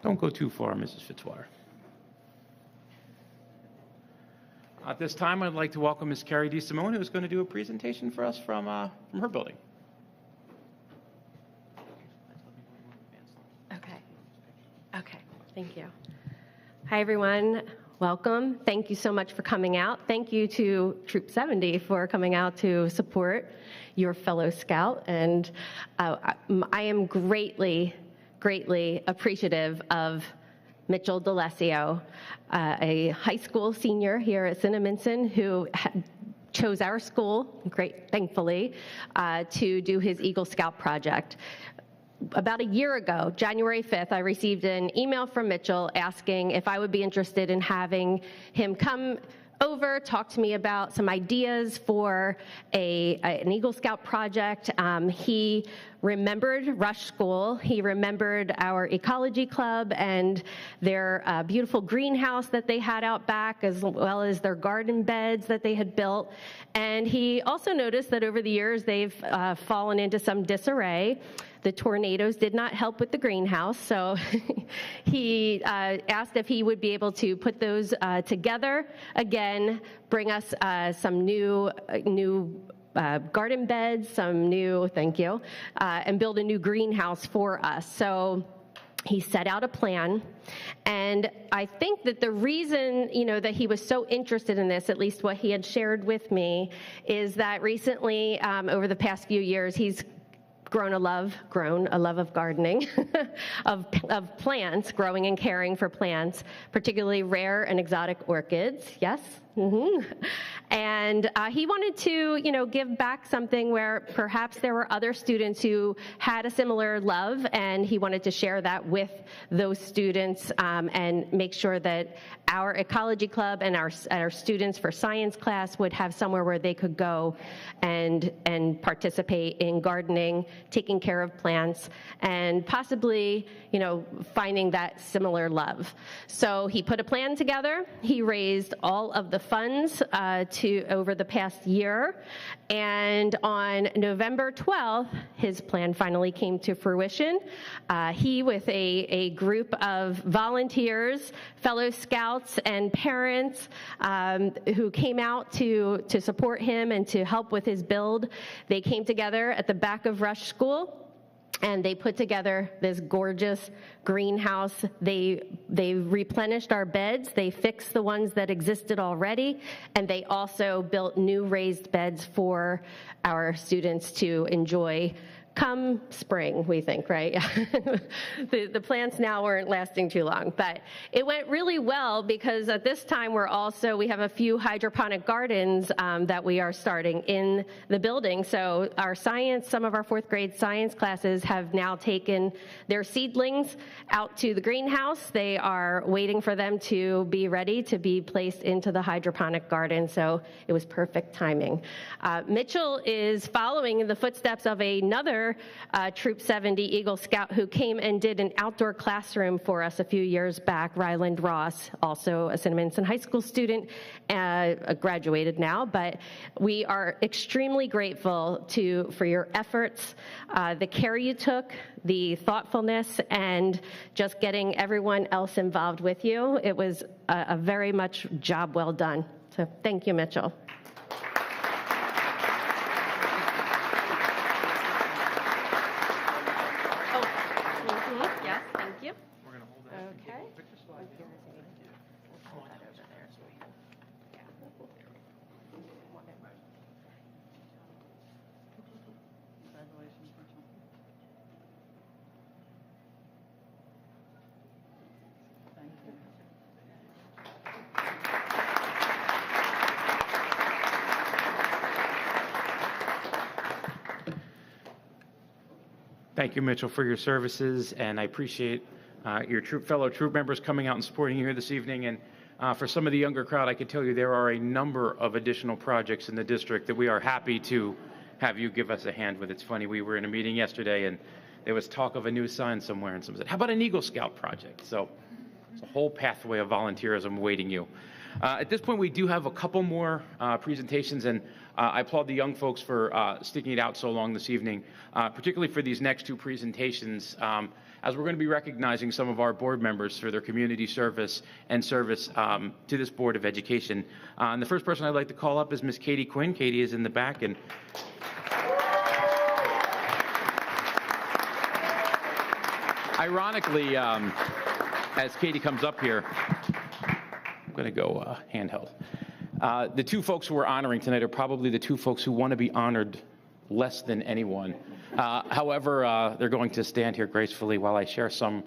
S4: Don't go too far, Mrs. Fitzwater. At this time, I'd like to welcome Ms. Carrie DeSimone, who is going to do a presentation for us from her building.
S18: Okay, thank you. Hi, everyone. Welcome. Thank you so much for coming out. Thank you to Troop 70 for coming out to support your fellow scout. And I am greatly appreciative of Mitchell DeLessio, a high school senior here at Cinnaminson who chose our school, thankfully, to do his Eagle Scout project. About a year ago, January 5th, I received an email from Mitchell asking if I would be interested in having him come over, talk to me about some ideas for an Eagle Scout project. He remembered Rush School. He remembered our ecology club and their beautiful greenhouse that they had out back, as well as their garden beds that they had built. And he also noticed that over the years they've fallen into some disarray. The tornadoes did not help with the greenhouse, so he asked if he would be able to put those together again, bring us some new garden beds, and build a new greenhouse for us. So he set out a plan, and I think that the reason, that he was so interested in this, at least what he had shared with me, is that recently, over the past few years, he's grown a love of gardening, of plants, growing and caring for plants, particularly rare and exotic orchids. Yes, And he wanted to, give back something where perhaps there were other students who had a similar love, and he wanted to share that with those students and make sure that our ecology club and our students for science class would have somewhere where they could go and participate in gardening, taking care of plants, and possibly, finding that similar love. So he put a plan together. He raised all of the funds over the past year, and on November 12th, his plan finally came to fruition. He, with a group of volunteers, fellow scouts, and parents who came out to support him and to help with his build, they came together at the back of Rush School, and they put together this gorgeous greenhouse. They replenished our beds. They fixed the ones that existed already, and they also built new raised beds for our students to enjoy come spring, we think, right? The plants now weren't lasting too long, but it went really well because at this time we have a few hydroponic gardens that we are starting in the building. So some of our fourth grade science classes have now taken their seedlings out to the greenhouse. They are waiting for them to be ready to be placed into the hydroponic garden. So it was perfect timing. Mitchell is following in the footsteps of another Troop 70 Eagle Scout who came and did an outdoor classroom for us a few years back, Ryland Ross, also a Cinnaminson High School student, graduated now, but we are extremely grateful for your efforts, the care you took, the thoughtfulness, and just getting everyone else involved with you. It was a very much job well done. So thank you, Mitchell.
S12: Yes, thank you.
S18: Okay.
S4: Thank you, Mitchell, for your services, and I appreciate your fellow troop members coming out and supporting you here this evening. And for some of the younger crowd, I can tell you there are a number of additional projects in the district that we are happy to have you give us a hand with. It's funny, we were in a meeting yesterday, and there was talk of a new sign somewhere, and someone said, how about an Eagle Scout project? So it's a whole pathway of volunteerism awaiting you. At this point, we do have a couple more presentations, and I applaud the young folks for sticking it out so long this evening, particularly for these next two presentations, as we're going to be recognizing some of our board members for their community service and service to this Board of Education. And the first person I'd like to call up is Ms. Katie Quinn. Katie is in the back. And ironically, as Katie comes up here, I'm going to go handheld. The two folks who we're honoring tonight are probably the two folks who want to be honored less than anyone. However, they're going to stand here gracefully while I share some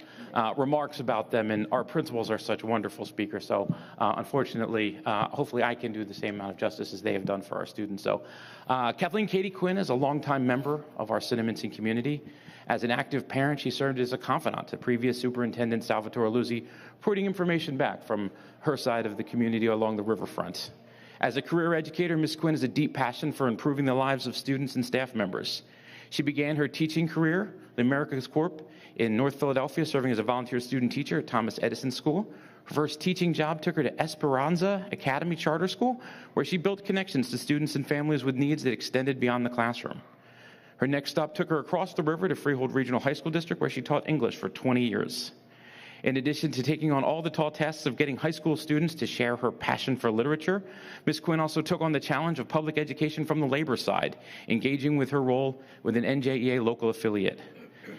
S4: remarks about them, and our principals are such wonderful speakers, so unfortunately, hopefully I can do the same amount of justice as they have done for our students. So Kathleen Katie Quinn is a longtime member of our Cinnaminson community. As an active parent, she served as a confidant to previous Superintendent Salvatore Luzzi, reporting information back from her side of the community along the riverfront. As a career educator, Ms. Quinn has a deep passion for improving the lives of students and staff members. She began her teaching career at America's Corp in North Philadelphia, serving as a volunteer student teacher at Thomas Edison School. Her first teaching job took her to Esperanza Academy Charter School, where she built connections to students and families with needs that extended beyond the classroom. Her next stop took her across the river to Freehold Regional High School District, where she taught English for 20 years. In addition to taking on all the tall tasks of getting high school students to share her passion for literature, Ms. Quinn also took on the challenge of public education from the labor side, engaging with her role with an NJEA local affiliate.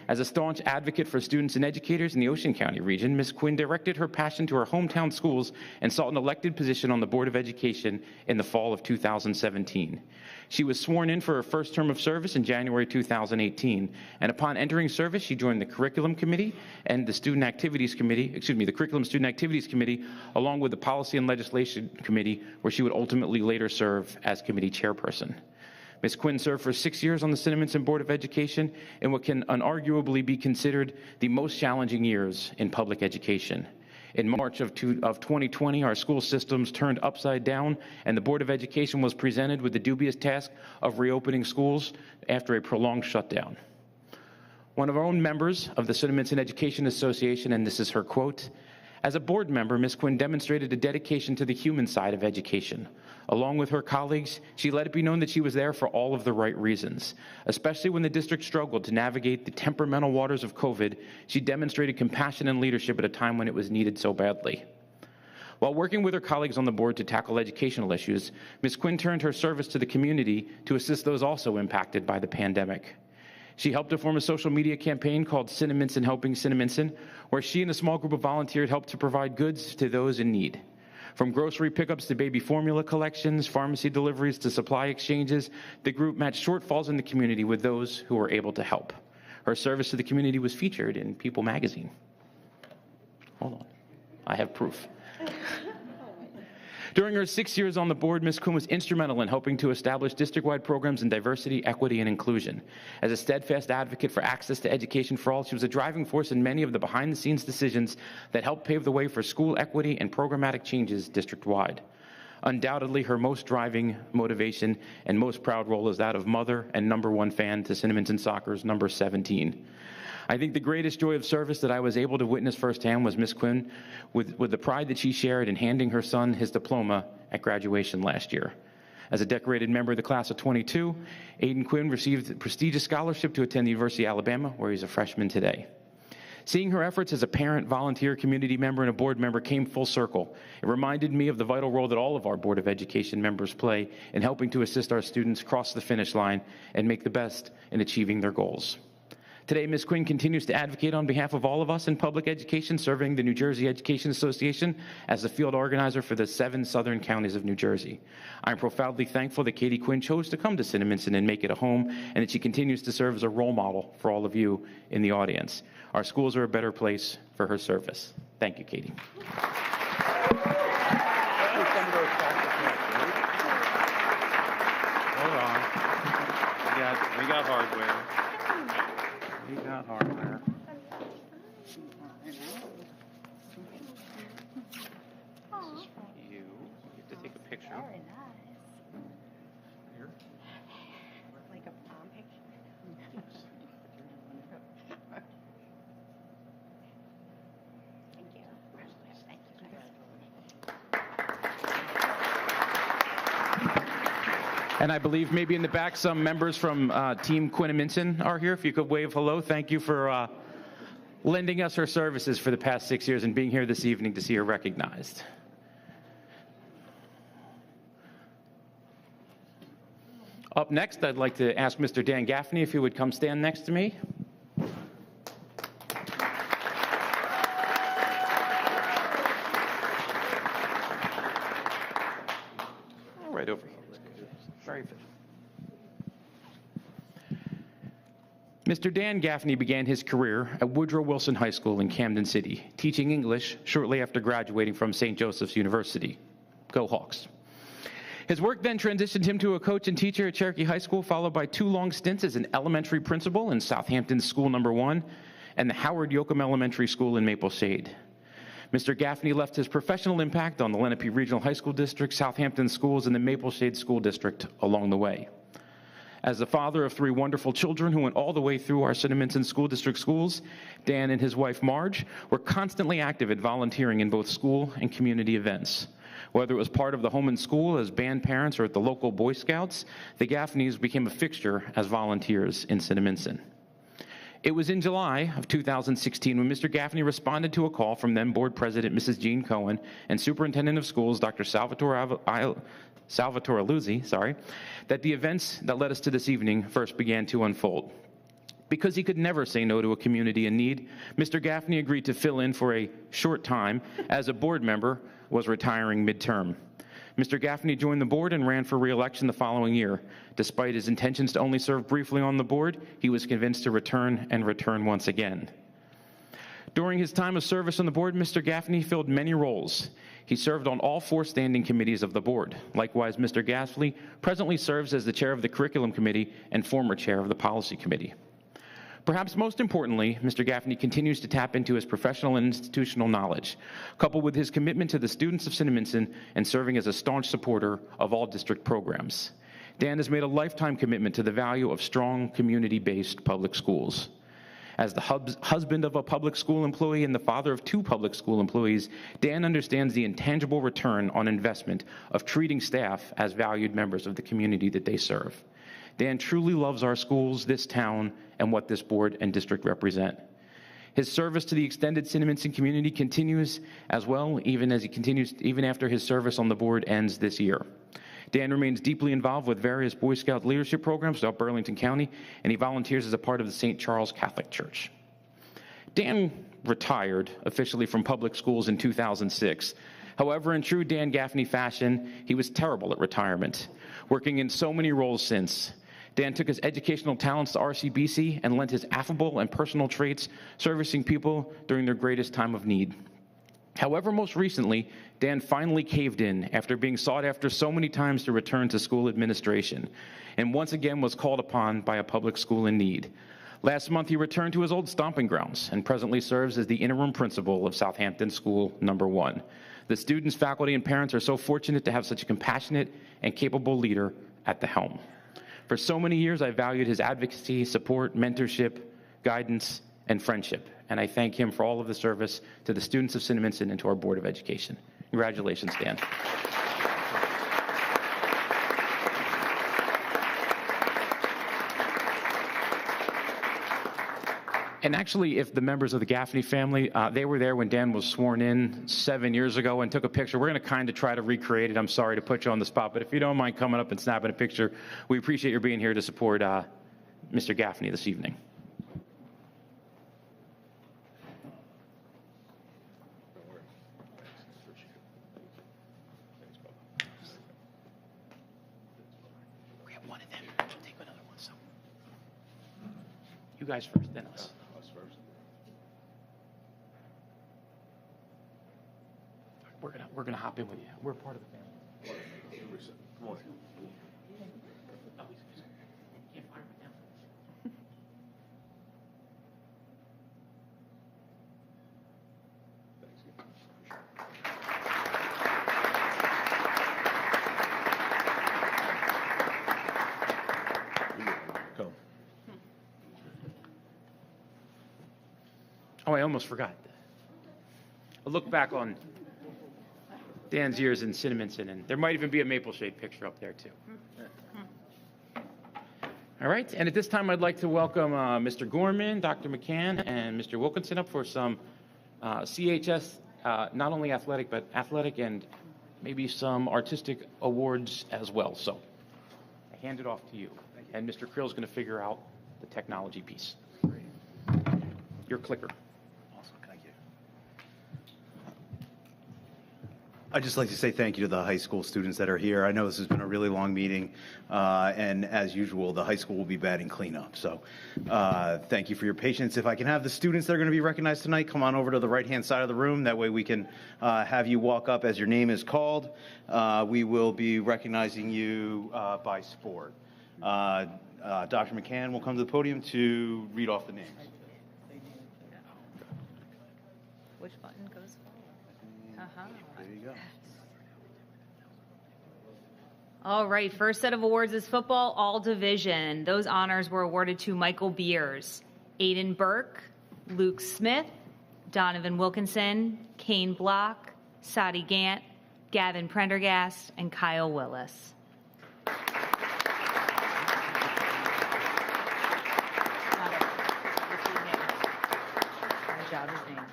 S4: As a staunch advocate for students and educators in the Ocean County region, Ms. Quinn directed her passion to her hometown schools and sought an elected position on the Board of Education in the fall of 2017. She was sworn in for her first term of service in January 2018, and upon entering service, she joined the Curriculum Committee and the the Curriculum Student Activities Committee, along with the Policy and Legislation Committee, where she would ultimately later serve as committee chairperson. Ms. Quinn served for 6 years on the Cinnaminson Board of Education in what can unarguably be considered the most challenging years in public education. In March of 2020, our school systems turned upside down, and the Board of Education was presented with the dubious task of reopening schools after a prolonged shutdown. One of our own members of the Cinnaminson Education Association, and this is her quote, "As a board member, Ms. Quinn demonstrated a dedication to the human side of education. Along with her colleagues, she let it be known that she was there for all of the right reasons. Especially when the district struggled to navigate the temperamental waters of COVID, she demonstrated compassion and leadership at a time when it was needed so badly." While working with her colleagues on the board to tackle educational issues, Ms. Quinn turned her service to the community to assist those also impacted by the pandemic. She helped to form a social media campaign called Cinnaminson Helping Cinnaminson, where she and a small group of volunteers helped to provide goods to those in need. From grocery pickups to baby formula collections, pharmacy deliveries to supply exchanges, the group matched shortfalls in the community with those who were able to help. Her service to the community was featured in People magazine. Hold on, I have proof. During her 6 years on the board, Ms. Quinn was instrumental in helping to establish district-wide programs in diversity, equity, and inclusion. As a steadfast advocate for access to education for all, she was a driving force in many of the behind-the-scenes decisions that helped pave the way for school equity and programmatic changes district-wide. Undoubtedly, her most driving motivation and most proud role is that of mother and #1 fan to Cinnaminson Soccer's number 17. I think the greatest joy of service that I was able to witness firsthand was Ms. Quinn with the pride that she shared in handing her son his diploma at graduation last year. As a decorated member of the class of 22, Aiden Quinn received a prestigious scholarship to attend the University of Alabama, where he's a freshman today. Seeing her efforts as a parent, volunteer, community member, and a board member came full circle. It reminded me of the vital role that all of our Board of Education members play in helping to assist our students cross the finish line and make the best in achieving their goals. Today, Ms. Quinn continues to advocate on behalf of all of us in public education, serving the New Jersey Education Association as the field organizer for the 7 southern counties of New Jersey. I'm profoundly thankful that Katie Quinn chose to come to Cinnaminson and make it a home, and that she continues to serve as a role model for all of you in the audience. Our schools are a better place for her service. Thank you, Katie. Hold on. We got hardware. We got hardware. You get to take a picture.
S19: Very nice.
S4: Here.
S19: Like a prom picture. Thank you. Thank you.
S4: And I believe maybe in the back some members from Team Cinnaminson are here. If you could wave hello. Thank you for lending us her services for the past 6 years and being here this evening to see her recognized. Up next, I'd like to ask Mr. Dan Gaffney if he would come stand next to me. Right over here. Very good. Mr. Dan Gaffney began his career at Woodrow Wilson High School in Camden City, teaching English shortly after graduating from St. Joseph's University. Go Hawks. His work then transitioned him to a coach and teacher at Cherokee High School, followed by 2 long stints as an elementary principal in Southampton's School Number 1 and the Howard Yoakum Elementary School in Maple Shade. Mr. Gaffney left his professional impact on the Lenape Regional High School District, Southampton Schools, and the Maple Shade School District along the way. As the father of 3 wonderful children who went all the way through our Cinnaminson School District schools, Dan and his wife Marge were constantly active at volunteering in both school and community events. Whether it was part of the home and school as band parents or at the local Boy Scouts, the Gaffneys became a fixture as volunteers in Cinnaminson. It was in July of 2016 when Mr. Gaffney responded to a call from then Board President Mrs. Jean Cohen and Superintendent of Schools Dr. Salvatore Luzzi, that the events that led us to this evening first began to unfold. Because he could never say no to a community in need, Mr. Gaffney agreed to fill in for a short time as a board member was retiring midterm. Mr. Gaffney joined the board and ran for re-election the following year. Despite his intentions to only serve briefly on the board, he was convinced to return and return once again. During his time of service on the board, Mr. Gaffney filled many roles. He served on all 4 standing committees of the board. Likewise, Mr. Gaffney presently serves as the chair of the curriculum committee and former chair of the policy committee. Perhaps most importantly, Mr. Gaffney continues to tap into his professional and institutional knowledge, coupled with his commitment to the students of Cinnaminson and serving as a staunch supporter of all district programs. Dan has made a lifetime commitment to the value of strong community-based public schools. As the husband of a public school employee and the father of 2 public school employees, Dan understands the intangible return on investment of treating staff as valued members of the community that they serve. Dan truly loves our schools, this town, and what this board and district represent. His service to the extended Cinnaminson community continues as well, even after his service on the board ends this year. Dan remains deeply involved with various Boy Scout leadership programs throughout Burlington County, and he volunteers as a part of the St. Charles Catholic Church. Dan retired officially from public schools in 2006. However, in true Dan Gaffney fashion, he was terrible at retirement, working in so many roles since. Dan took his educational talents to RCBC and lent his affable and personal traits, servicing people during their greatest time of need. However, most recently, Dan finally caved in after being sought after so many times to return to school administration, and once again was called upon by a public school in need. Last month, he returned to his old stomping grounds and presently serves as the interim principal of Southampton School No. 1. The students, faculty, and parents are so fortunate to have such a compassionate and capable leader at the helm. For so many years, I valued his advocacy, support, mentorship, guidance, and friendship, and I thank him for all of the service to the students of Cinnaminson and to our Board of Education. Congratulations, Dan. And actually, if the members of the Gaffney family, they were there when Dan was sworn in 7 years ago and took a picture. We're going to kind of try to recreate it. I'm sorry to put you on the spot, but if you don't mind coming up and snapping a picture, we appreciate your being here to support Mr. Gaffney this evening. Grab one of them. We'll take another one. So, you guys first, then us. We're gonna hop in with you. We're part of the family. Come on. Oh, I almost forgot. A look back on Dan's years in Cinnaminson, and there might even be a maple shade picture up there, too. All right, and at this time, I'd like to welcome Mr. Gorman, Dr. McCann, and Mr. Wilkinson up for some CHS, not only athletic, but athletic and maybe some artistic awards as well. So I hand it off to you. And Mr. Krill's going to figure out the technology piece. Your clicker.
S16: I'd just like to say thank you to the high school students that are here. I know this has been a really long meeting, and as usual, the high school will be batting cleanup. So thank you for your patience. If I can have the students that are going to be recognized tonight come on over to the right-hand side of the room. That way we can have you walk up as your name is called. We will be recognizing you by sport. Dr. McCann will come to the podium to read off the names.
S20: Which button goes forward?
S16: There you go.
S20: All right, first set of awards is football all division. Those honors were awarded to Michael Beers, Aiden Burke, Luke Smith, Donovan Wilkinson, Kane Block, Sadi Gant, Gavin Prendergast, and Kyle Willis. Good job, his names.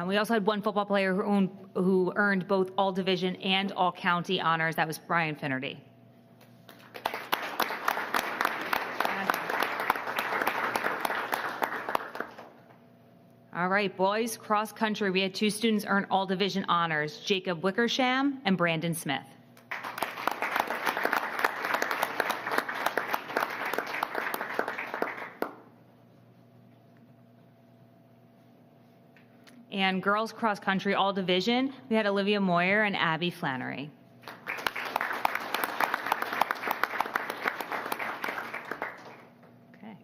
S20: We also had one football player who earned both all-division and all-county honors. That was Brian Finnerty. All right, boys cross country. We had 2 students earn all-division honors, Jacob Wickersham and Brandon Smith. And girls cross country all division, we had Olivia Moyer and Abby Flannery. Okay.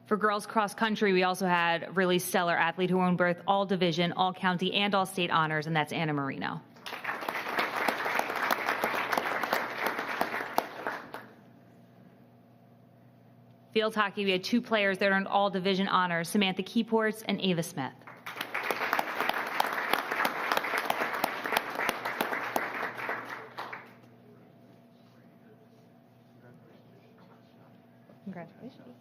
S20: For girls cross country, we also had a really stellar athlete who won both all division, all county, and all state honors, and that's Anna Marino. Field hockey, we had 2 players that earned all division honors, Samantha Keyports and Ava Smith. Congratulations.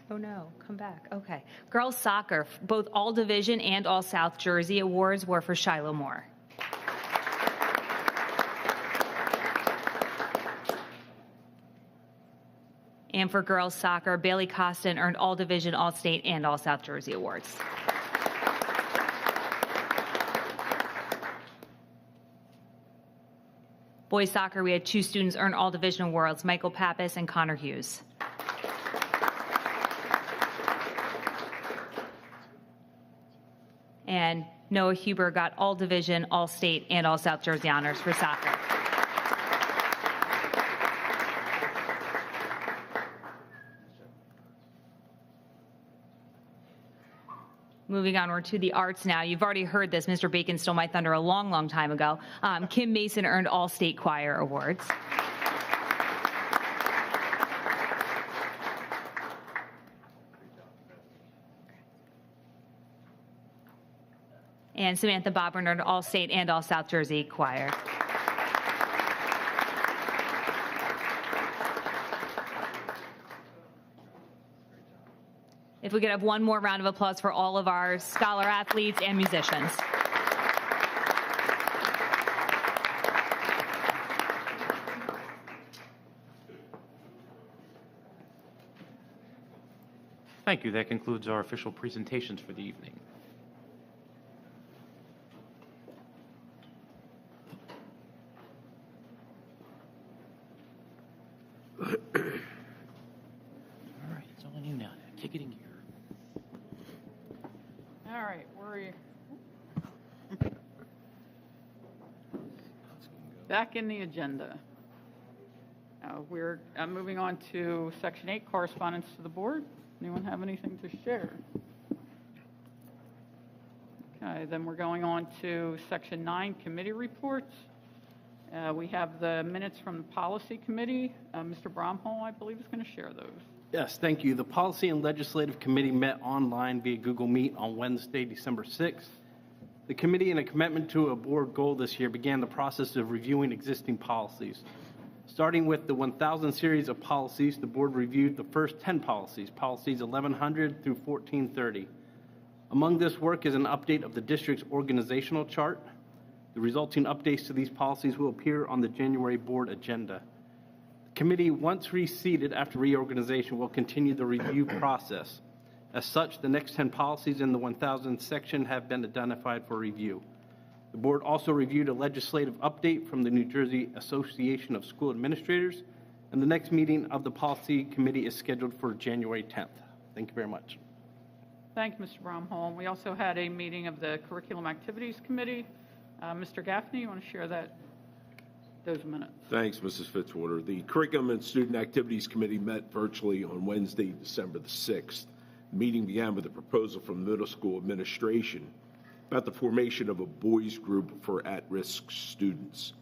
S20: Oh no, come back. Okay. Girls soccer, both all division and all South Jersey awards were for Shiloh Moore. And for girls soccer, Bailey Costin earned all division, all state, and all South Jersey awards. Boys soccer, we had 2 students earn all division awards, Michael Pappas and Connor Hughes. And Noah Huber got all division, all state, and all South Jersey honors for soccer. Moving onward to the arts now. You've already heard this. Mr. Bacon stole my thunder a long, long time ago. Kim Mason earned all state choir awards. And Samantha Bobber earned all state and all South Jersey choir. If we could have one more round of applause for all of our scholar athletes and musicians.
S4: Thank you. That concludes our official presentations for the evening. All right, it's all on you now. Kick it in gear.
S1: All right, we're back in the agenda. We're moving on to Section 8, correspondence to the board. Anyone have anything to share? Okay, then we're going on to Section 9, committee reports. We have the minutes from the Policy Committee. Mr. Bromhall, I believe, is going to share those.
S21: Yes, thank you. The Policy and Legislative Committee met online via Google Meet on Wednesday, December 6th. The committee, in a commitment to a board goal this year, began the process of reviewing existing policies. Starting with the 1000 series of policies, the board reviewed the first 10 policies, policies 1100 through 1430. Among this work is an update of the district's organizational chart. The resulting updates to these policies will appear on the January board agenda. The committee, once reseated after reorganization, will continue the review process. As such, the next 10 policies in the 1000 section have been identified for review. The board also reviewed a legislative update from the New Jersey Association of School Administrators, and the next meeting of the Policy Committee is scheduled for January 10th. Thank you very much.
S1: Thank you, Mr. Bromhall. We also had a meeting of the Curriculum Activities Committee. Mr. Gaffney, you want to share those minutes?
S22: Thanks, Mrs. Fitzwater. The Curriculum and Student Activities Committee met virtually on Wednesday, December the 6th. The meeting began with a proposal from the middle school administration about the formation of a boys group for at-risk students.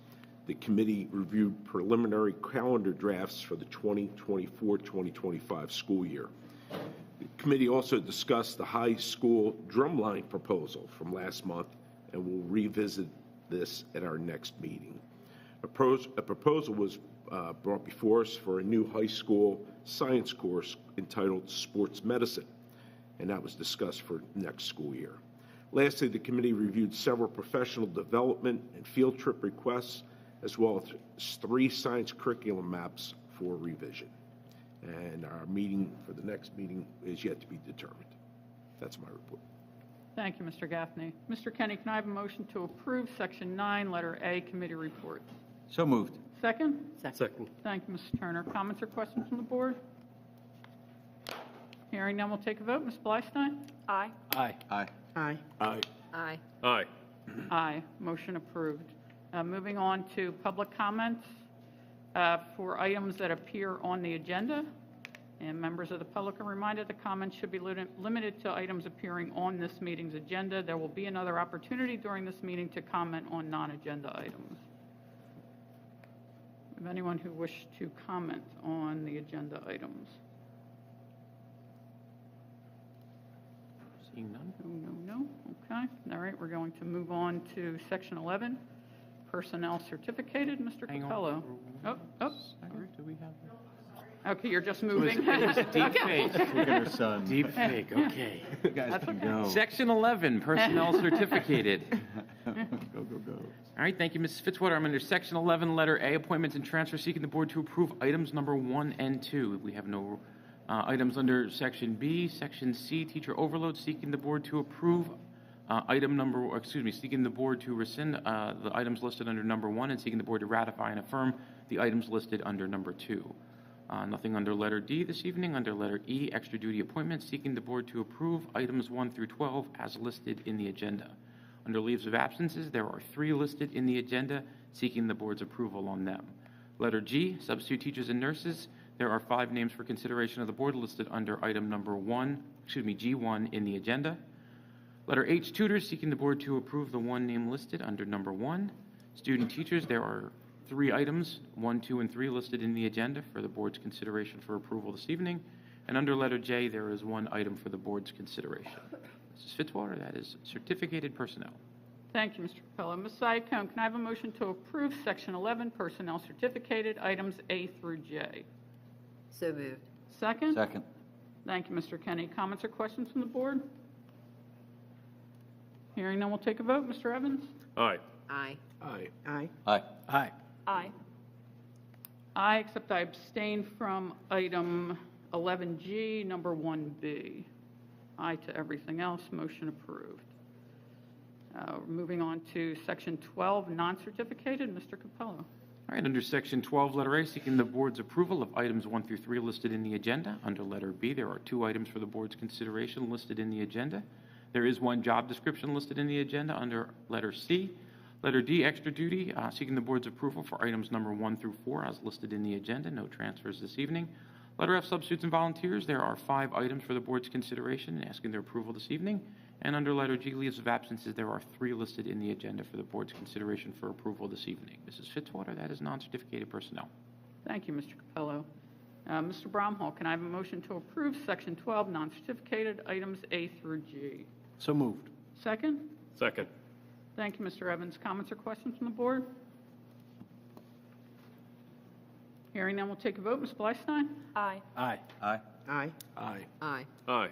S22: The committee reviewed preliminary calendar drafts for the 2024-2025 school year. The committee also discussed the high school drumline proposal from last month, and will revisit this at our next meeting. A proposal was brought before us for a new high school science course entitled Sports Medicine, and that was discussed for next school year. Lastly, the committee reviewed several professional development and field trip requests, as well as 3 science curriculum maps for revision. And our meeting for the next meeting is yet to be determined. That's my report.
S1: Thank you, Mr. Gaffney. Mr. Kenny, can I have a motion to approve Section 9, Letter A, committee reports?
S2: So moved.
S1: Second?
S21: Second.
S1: Thank you, Mr. Turner. Comments or questions from the board? Hearing none, we'll take a vote. Ms. Blystein?
S15: Aye.
S21: Aye.
S2: Aye.
S7: Aye.
S21: Aye.
S15: Aye.
S21: Aye.
S1: Aye. Motion approved. Moving on to public comments for items that appear on the agenda. And members of the public are reminded the comments should be limited to items appearing on this meeting's agenda. There will be another opportunity during this meeting to comment on non-agenda items. If anyone who wishes to comment on the agenda items.
S4: Seeing none?
S1: No. Okay. All right, we're going to move on to Section 11, Personnel Certificated. Mr.
S4: Hang on.
S1: Capello. Oh.
S4: Do we have?
S1: Okay, you're just moving.
S4: It was a deep fake.
S2: Look at her son.
S4: Deep fake, okay.
S2: You guys can go.
S4: Section 11, Personnel Certificated.
S2: Go, go, go.
S4: All right, thank you, Mrs. Fitzwater. I'm under Section 11, Letter A, Appointments and Transfers, seeking the board to approve items number 1 and 2. We have no items under Section B. Section C, Teacher Overload, seeking the board to approve seeking the board to rescind the items listed under number 1 and seeking the board to ratify and affirm the items listed under number 2. Nothing under letter D this evening. Under letter E, extra duty appointments, seeking the board to approve items 1 through 12 as listed in the agenda. Under leaves of absences, there are 3 listed in the agenda, seeking the board's approval on them. Letter G, substitute teachers and nurses, there are 5 names for consideration of the board listed under item number G1 in the agenda. Letter H, tutors, seeking the board to approve the 1 name listed under number 1. Student teachers, there are 3 items, 1, 2, and 3 listed in the agenda for the board's consideration for approval this evening. And under letter J, there is 1 item for the board's consideration. Mrs. Fitzwater, that is certificated personnel.
S1: Thank you, Mr. Capello. Ms. Syed Cone, can I have a motion to approve Section 11, Personnel Certificated, items A through J?
S5: So moved.
S1: Second?
S2: Second.
S1: Thank you, Mr. Kenny. Comments or questions from the board? Hearing none, we'll take a vote. Mr. Evans?
S21: Aye.
S5: Aye.
S21: Aye.
S7: Aye.
S2: Aye.
S21: Aye.
S15: Aye.
S1: Aye, except I abstain from item 11G, number 1B. Aye to everything else. Motion approved. Moving on to Section 12, non-certificated. Mr. Capello.
S4: All right, under Section 12, letter A, seeking the board's approval of items 1 through 3 listed in the agenda. Under letter B, there are 2 items for the board's consideration listed in the agenda. There is 1 job description listed in the agenda under letter C. Letter D, extra duty, seeking the board's approval for items number 1 through 4 as listed in the agenda. No transfers this evening. Letter F, substitutes and volunteers, there are 5 items for the board's consideration and asking their approval this evening. And under letter G, leaves of absences, there are 3 listed in the agenda for the board's consideration for approval this evening. Mrs. Fitzwater, that is non-certificated personnel.
S1: Thank you, Mr. Capello. Mr. Bromhall, can I have a motion to approve Section 12, non-certificated, items A through G?
S21: So moved.
S1: Second?
S21: Second.
S1: Thank you, Mr. Evans. Comments or questions from the board? Hearing none, we'll take a vote. Ms. Blystein?
S15: Aye.
S21: Aye.
S2: Aye.
S7: Aye.
S21: Aye.
S5: Aye.
S21: Aye.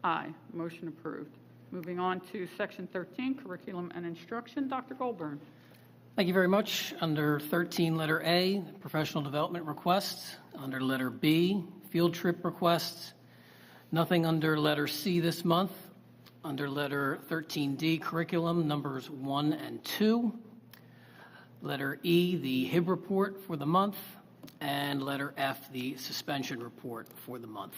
S1: Aye. Motion approved. Moving on to Section 13, Curriculum and Instruction. Dr. Goldburn.
S23: Thank you very much. Under 13, letter A, professional development requests. Under letter B, field trip requests. Nothing under letter C this month. Under letter 13D, curriculum numbers 1 and 2. Letter E, the HIB report for the month. And letter F, the suspension report for the month.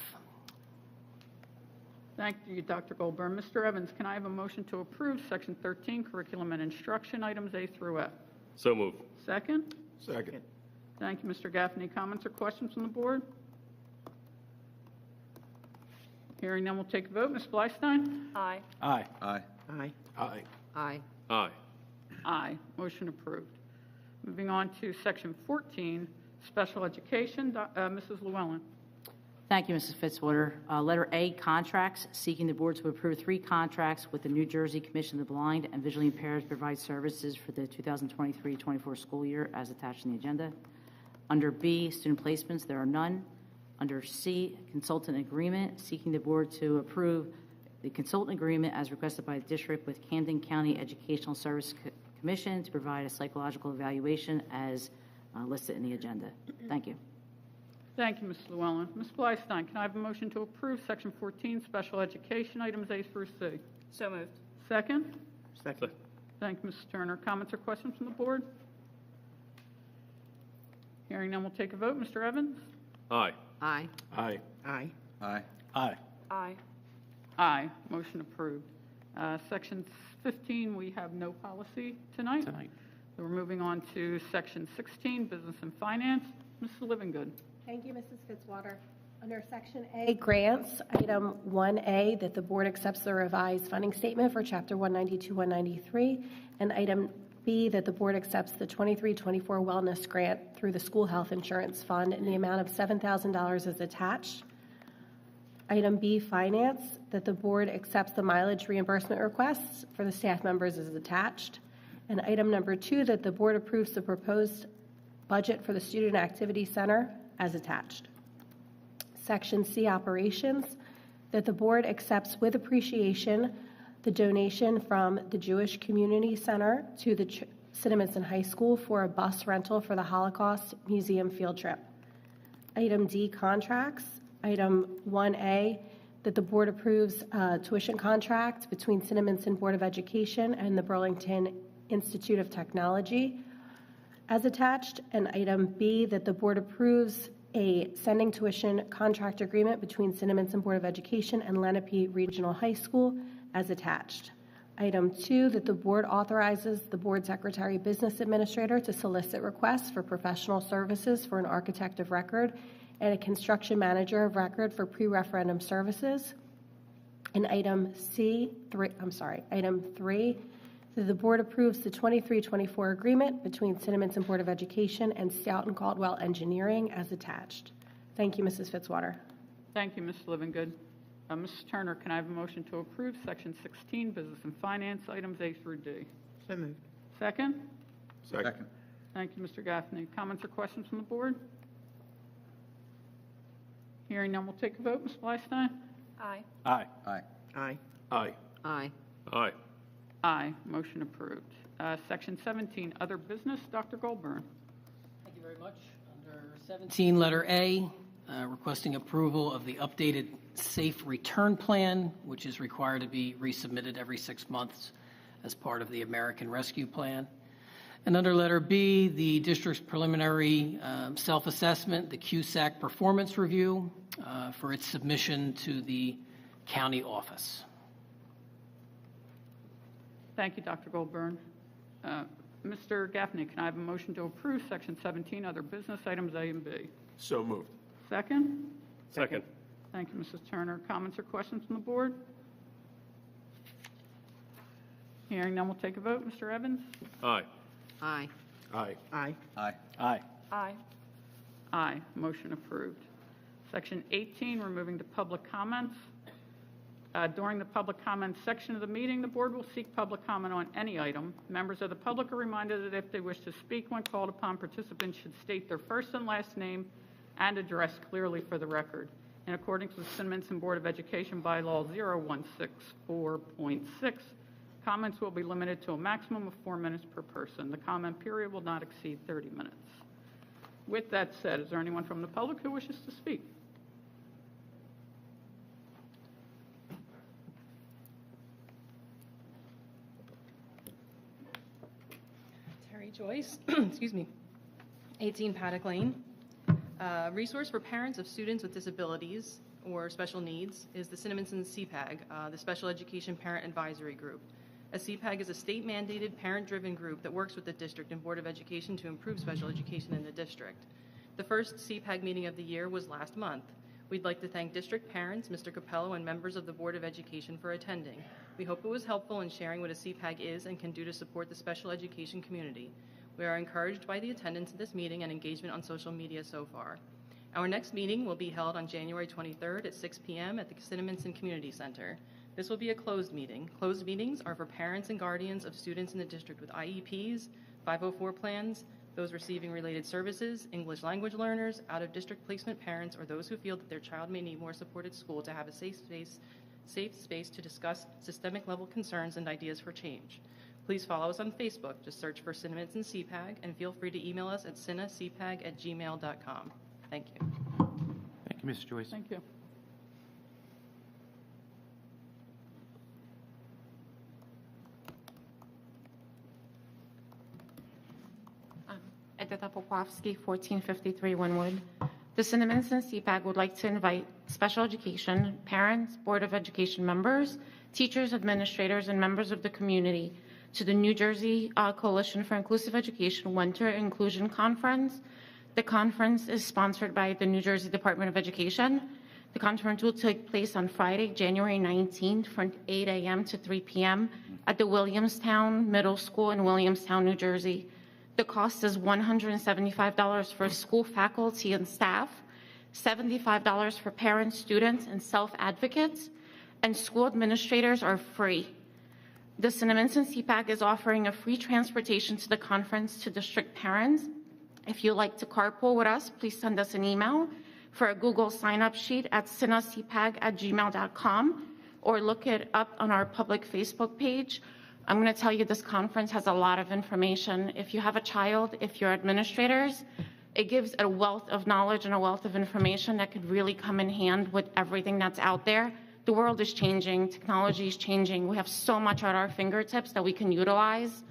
S1: Thank you, Dr. Goldburn. Mr. Evans, can I have a motion to approve Section 13, Curriculum and Instruction, items A through F?
S21: So moved.
S1: Second?
S21: Second.
S1: Thank you, Mr. Gaffney. Comments or questions from the board? Hearing none, we'll take a vote. Ms. Blystein?
S15: Aye.
S21: Aye.
S2: Aye.
S7: Aye.
S21: Aye.
S5: Aye.
S21: Aye.
S1: Aye. Motion approved. Moving on to Section 14, Special Education. Mrs. Llewellyn.
S6: Thank you, Mrs. Fitzwater. Letter A, contracts, seeking the board to approve 3 contracts with the New Jersey Commission of the Blind and Visually Impaired to provide services for the 2023-24 school year as attached in the agenda. Under B, student placements, there are none. Under C, consultant agreement, seeking the board to approve the consultant agreement as requested by the district with Camden County Educational Service Commission to provide a psychological evaluation as listed in the agenda. Thank you.
S1: Thank you, Ms. Llewellyn. Ms. Fleistein, can I have a motion to approve Section 14, Special Education, items A through C?
S15: So moved.
S1: Second?
S21: Second.
S1: Thank you, Mrs. Turner. Comments or questions from the board? Hearing none, we'll take a vote. Mr. Evans?
S22: Aye.
S19: Aye.
S22: Aye.
S19: Aye.
S2: Aye.
S21: Aye.
S15: Aye.
S1: Aye. Motion approved. Section 15, we have no policy tonight. So we're moving on to Section 16, Business and Finance. Mrs. Livingood.
S18: Thank you, Mrs. Fitzwater. Under Section A, Grants, Item 1A, that the board accepts the revised funding statement for Chapter 192-193, and Item B, that the board accepts the 23-24 Wellness Grant through the School Health Insurance Fund in the amount of $7,000 as attached. Item B, Finance, that the board accepts the mileage reimbursement requests for the staff members as attached. And item number 2, that the board approves the proposed budget for the Student Activity Center as attached. Section C, Operations, that the board accepts with appreciation the donation from the Jewish Community Center to the Cinnaminson High School for a bus rental for the Holocaust Museum field trip. Item D, Contracts. Item 1A, that the board approves a tuition contract between Cinnaminson Board of Education and the Burlington Institute of Technology as attached. And item B, that the board approves a sending tuition contract agreement between Cinnaminson Board of Education and Lenape Regional High School as attached. Item 2, that the board authorizes the board secretary business administrator to solicit requests for professional services for an architect of record and a construction manager of record for pre-referendum services. And item 3, that the board approves the 23-24 agreement between Cinnaminson Board of Education and Stout and Caldwell Engineering as attached. Thank you, Mrs. Fitzwater.
S1: Thank you, Ms. Livingood. Mrs. Turner, can I have a motion to approve Section 16, Business and Finance, items A through D?
S19: So moved.
S1: Second?
S2: Second.
S1: Thank you, Mr. Gaffney. Comments or questions from the board? Hearing none, we'll take a vote. Ms. Fleistein?
S15: Aye.
S21: Aye.
S2: Aye.
S19: Aye.
S22: Aye.
S19: Aye.
S22: Aye.
S1: Aye. Motion approved. Section 17, Other Business. Dr. Goldburn.
S23: Thank you very much. Under 17, letter A, requesting approval of the updated Safe Return Plan, which is required to be resubmitted every 6 months as part of the American Rescue Plan. And under letter B, the district's preliminary self-assessment, the CUSAC performance review for its submission to the county office.
S1: Thank you, Dr. Goldburn. Mr. Gaffney, can I have a motion to approve Section 17, Other Business, items A and B?
S22: So moved.
S1: Second?
S21: Second.
S1: Thank you, Mrs. Turner. Comments or questions from the board? Hearing none, we'll take a vote. Mr. Evans?
S22: Aye.
S19: Aye.
S22: Aye.
S19: Aye.
S2: Aye.
S21: Aye.
S15: Aye.
S1: Aye. Motion approved. Section 18, we're moving to public comments. During the public comment section of the meeting, the board will seek public comment on any item. Members of the public are reminded that if they wish to speak when called upon, participants should state their first and last name and address clearly for the record. In accordance with Cinnaminson Board of Education Bylaw 0164.6, comments will be limited to a maximum of 4 minutes per person. The comment period will not exceed 30 minutes. With that said, is there anyone from the public who wishes to speak?
S3: Terry Joyce, excuse me, 18 Paddock Lane. Resource for parents of students with disabilities or special needs is the Cinnaminson CPAG, the Special Education Parent Advisory Group. A CPAG is a state-mandated, parent-driven group that works with the district and Board of Education to improve special education in the district. The first CPAG meeting of the year was last month. We'd like to thank district parents, Mr. Capello, and members of the Board of Education for attending. We hope it was helpful in sharing what a CPAG is and can do to support the special education community. We are encouraged by the attendance at this meeting and engagement on social media so far. Our next meeting will be held on January 23rd at 6 p.m. at the Cinnaminson Community Center. This will be a closed meeting. Closed meetings are for parents and guardians of students in the district with IEPs, 504 plans, those receiving related services, English language learners, out-of-district placement parents, or those who feel that their child may need more support at school to have a safe space to discuss systemic level concerns and ideas for change. Please follow us on Facebook. Just search for Cinnaminson CPAG, and feel free to email us at cinnacpag@gmail.com. Thank you.
S4: Thank you, Ms. Joyce.
S1: Thank you.
S5: Edita Popowski, 1453 Winwood. The Cinnaminson CPAG would like to invite special education, parents, Board of Education members, teachers, administrators, and members of the community to the New Jersey Coalition for Inclusive Education Winter Inclusion Conference. The conference is sponsored by the New Jersey Department of Education. The conference will take place on Friday, January 19th from 8 a.m. to 3 p.m. at the Williamstown Middle School in Williamstown, New Jersey. The cost is $175 for school faculty and staff, $75 for parents, students, and self-advocates, and school administrators are free. The Cinnaminson CPAG is offering a free transportation to the conference to district parents. If you'd like to carpool with us, please send us an email for a Google sign-up sheet at cinnacpag@gmail.com or look it up on our public Facebook page. I'm going to tell you this conference has a lot of information. If you have a child, if you're administrators, it gives a wealth of knowledge and a wealth of information that could really come in hand with everything that's out there. The world is changing, technology is changing. We have so much at our fingertips that we can utilize.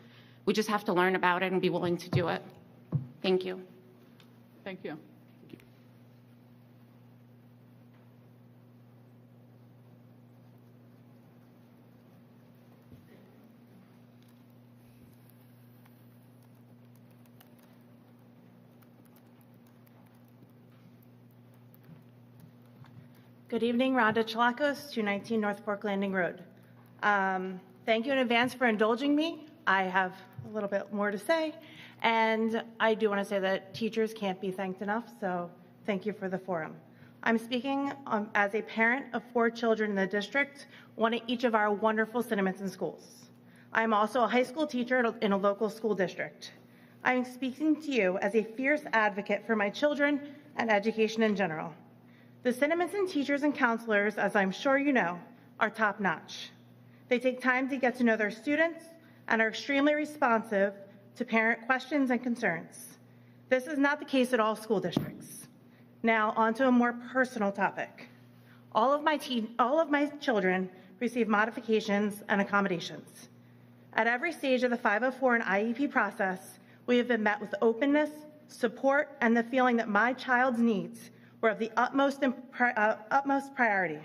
S5: We just have to learn about it and be willing to do it. Thank you.
S1: Thank you.
S8: Good evening, Rhonda Chalakos, 219 North Fork Landing Road. Thank you in advance for indulging me. I have a little bit more to say, and I do want to say that teachers can't be thanked enough, so thank you for the forum. I'm speaking as a parent of 4 children in the district, one at each of our wonderful Cinnaminson schools. I'm also a high school teacher in a local school district. I'm speaking to you as a fierce advocate for my children and education in general. The Cinnaminson teachers and counselors, as I'm sure you know, are top-notch. They take time to get to know their students and are extremely responsive to parent questions and concerns. This is not the case at all school districts. Now, on to a more personal topic. All of my children receive modifications and accommodations. At every stage of the 504 and IEP process, we have been met with openness, support, and the feeling that my child's needs were of the utmost priority.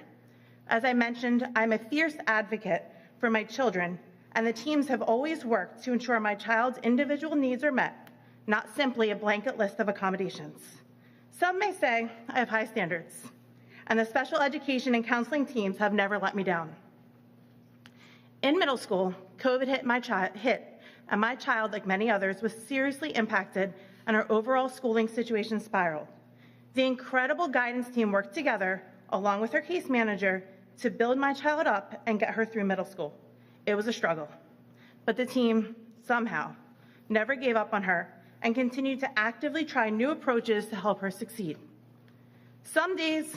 S8: As I mentioned, I'm a fierce advocate for my children, and the teams have always worked to ensure my child's individual needs are met, not simply a blanket list of accommodations. Some may say I have high standards, and the special education and counseling teams have never let me down. In middle school, COVID hit, and my child, like many others, was seriously impacted, and our overall schooling situation spiraled. The incredible guidance team worked together, along with her case manager, to build my child up and get her through middle school. It was a struggle, but the team, somehow, never gave up on her and continued to actively try new approaches to help her succeed. Some days,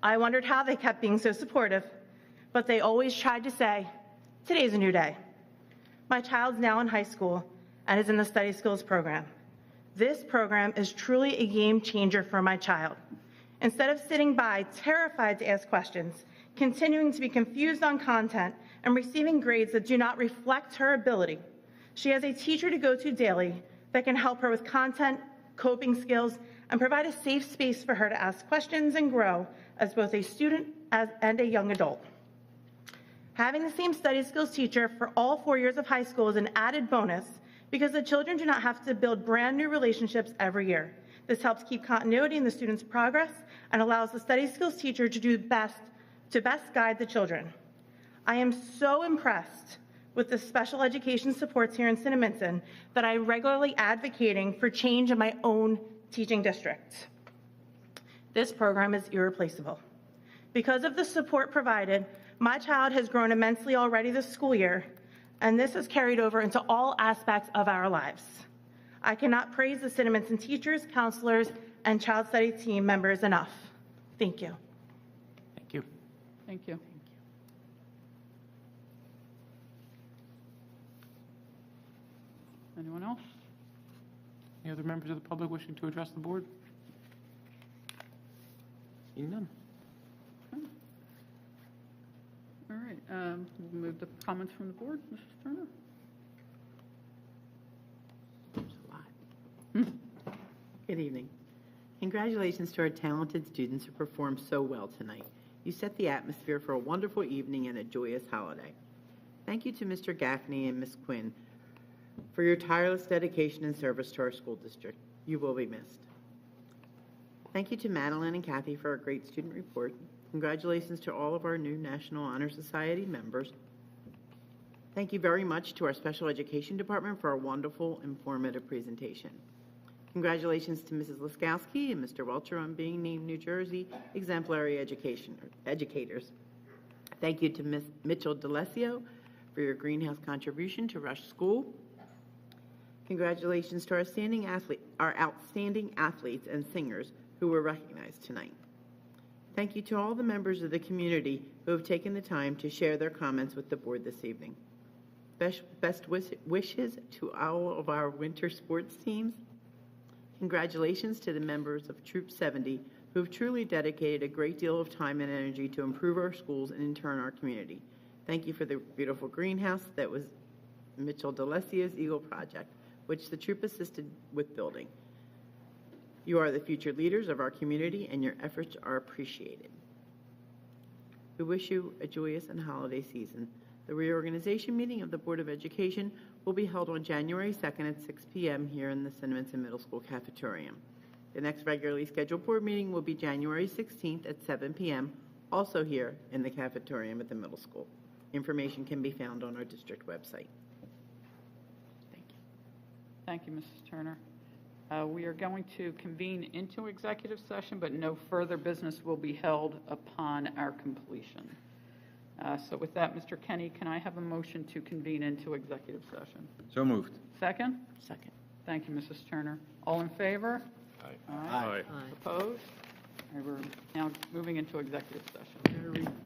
S8: I wondered how they kept being so supportive, but they always tried to say, today's a new day. My child's now in high school and is in the study skills program. This program is truly a game changer for my child. Instead of sitting by, terrified to ask questions, continuing to be confused on content, and receiving grades that do not reflect her ability, she has a teacher to go to daily that can help her with content, coping skills, and provide a safe space for her to ask questions and grow as both a student and a young adult. Having the same study skills teacher for all 4 years of high school is an added bonus because the children do not have to build brand new relationships every year. This helps keep continuity in the student's progress and allows the study skills teacher to do best guide the children. I am so impressed with the special education supports here in Cinnaminson that I'm regularly advocating for change in my own teaching district. This program is irreplaceable. Because of the support provided, my child has grown immensely already this school year, and this has carried over into all aspects of our lives. I cannot praise the Cinnaminson teachers, counselors, and child study team members enough. Thank you.
S4: Thank you.
S1: Thank you. Anyone else?
S4: Any other members of the public wishing to address the board? Seeing none.
S1: All right, we'll move to comments from the board. Mrs. Turner?
S9: Good evening. Congratulations to our talented students who performed so well tonight. You set the atmosphere for a wonderful evening and a joyous holiday. Thank you to Mr. Gaffney and Ms. Quinn for your tireless dedication and service to our school district. You will be missed. Thank you to Madeline and Kathy for a great student report. Congratulations to all of our new National Honor Society members. Thank you very much to our Special Education Department for a wonderful, informative presentation. Congratulations to Mrs. Laskowski and Mr. Welcher on being named New Jersey Exemplary Educators. Thank you to Ms. Mitchell DeLesio for your greenhouse contribution to Rush School. Congratulations to our outstanding athletes and singers who were recognized tonight. Thank you to all the members of the community who have taken the time to share their comments with the board this evening. Best wishes to all of our winter sports teams. Congratulations to the members of Troop 70 who have truly dedicated a great deal of time and energy to improve our schools and in turn our community. Thank you for the beautiful greenhouse that was Mitchell DeLesio's Eagle Project, which the troop assisted with building. You are the future leaders of our community and your efforts are appreciated. We wish you a joyous and holiday season. The reorganization meeting of the Board of Education will be held on January 2nd at 6 p.m. here in the Cinnaminson Middle School cafeteria. The next regularly scheduled board meeting will be January 16th at 7 p.m., also here in the cafeteria at the middle school. Information can be found on our district website. Thank you.
S1: Thank you, Mrs. Turner. We are going to convene into executive session, but no further business will be held upon our completion. So with that, Mr. Kenny, can I have a motion to convene into executive session?
S2: So moved.
S1: Second?
S9: Second.
S1: Thank you, Mrs. Turner. All in favor?
S22: Aye.
S1: Opposed? All right, we're now moving into executive session.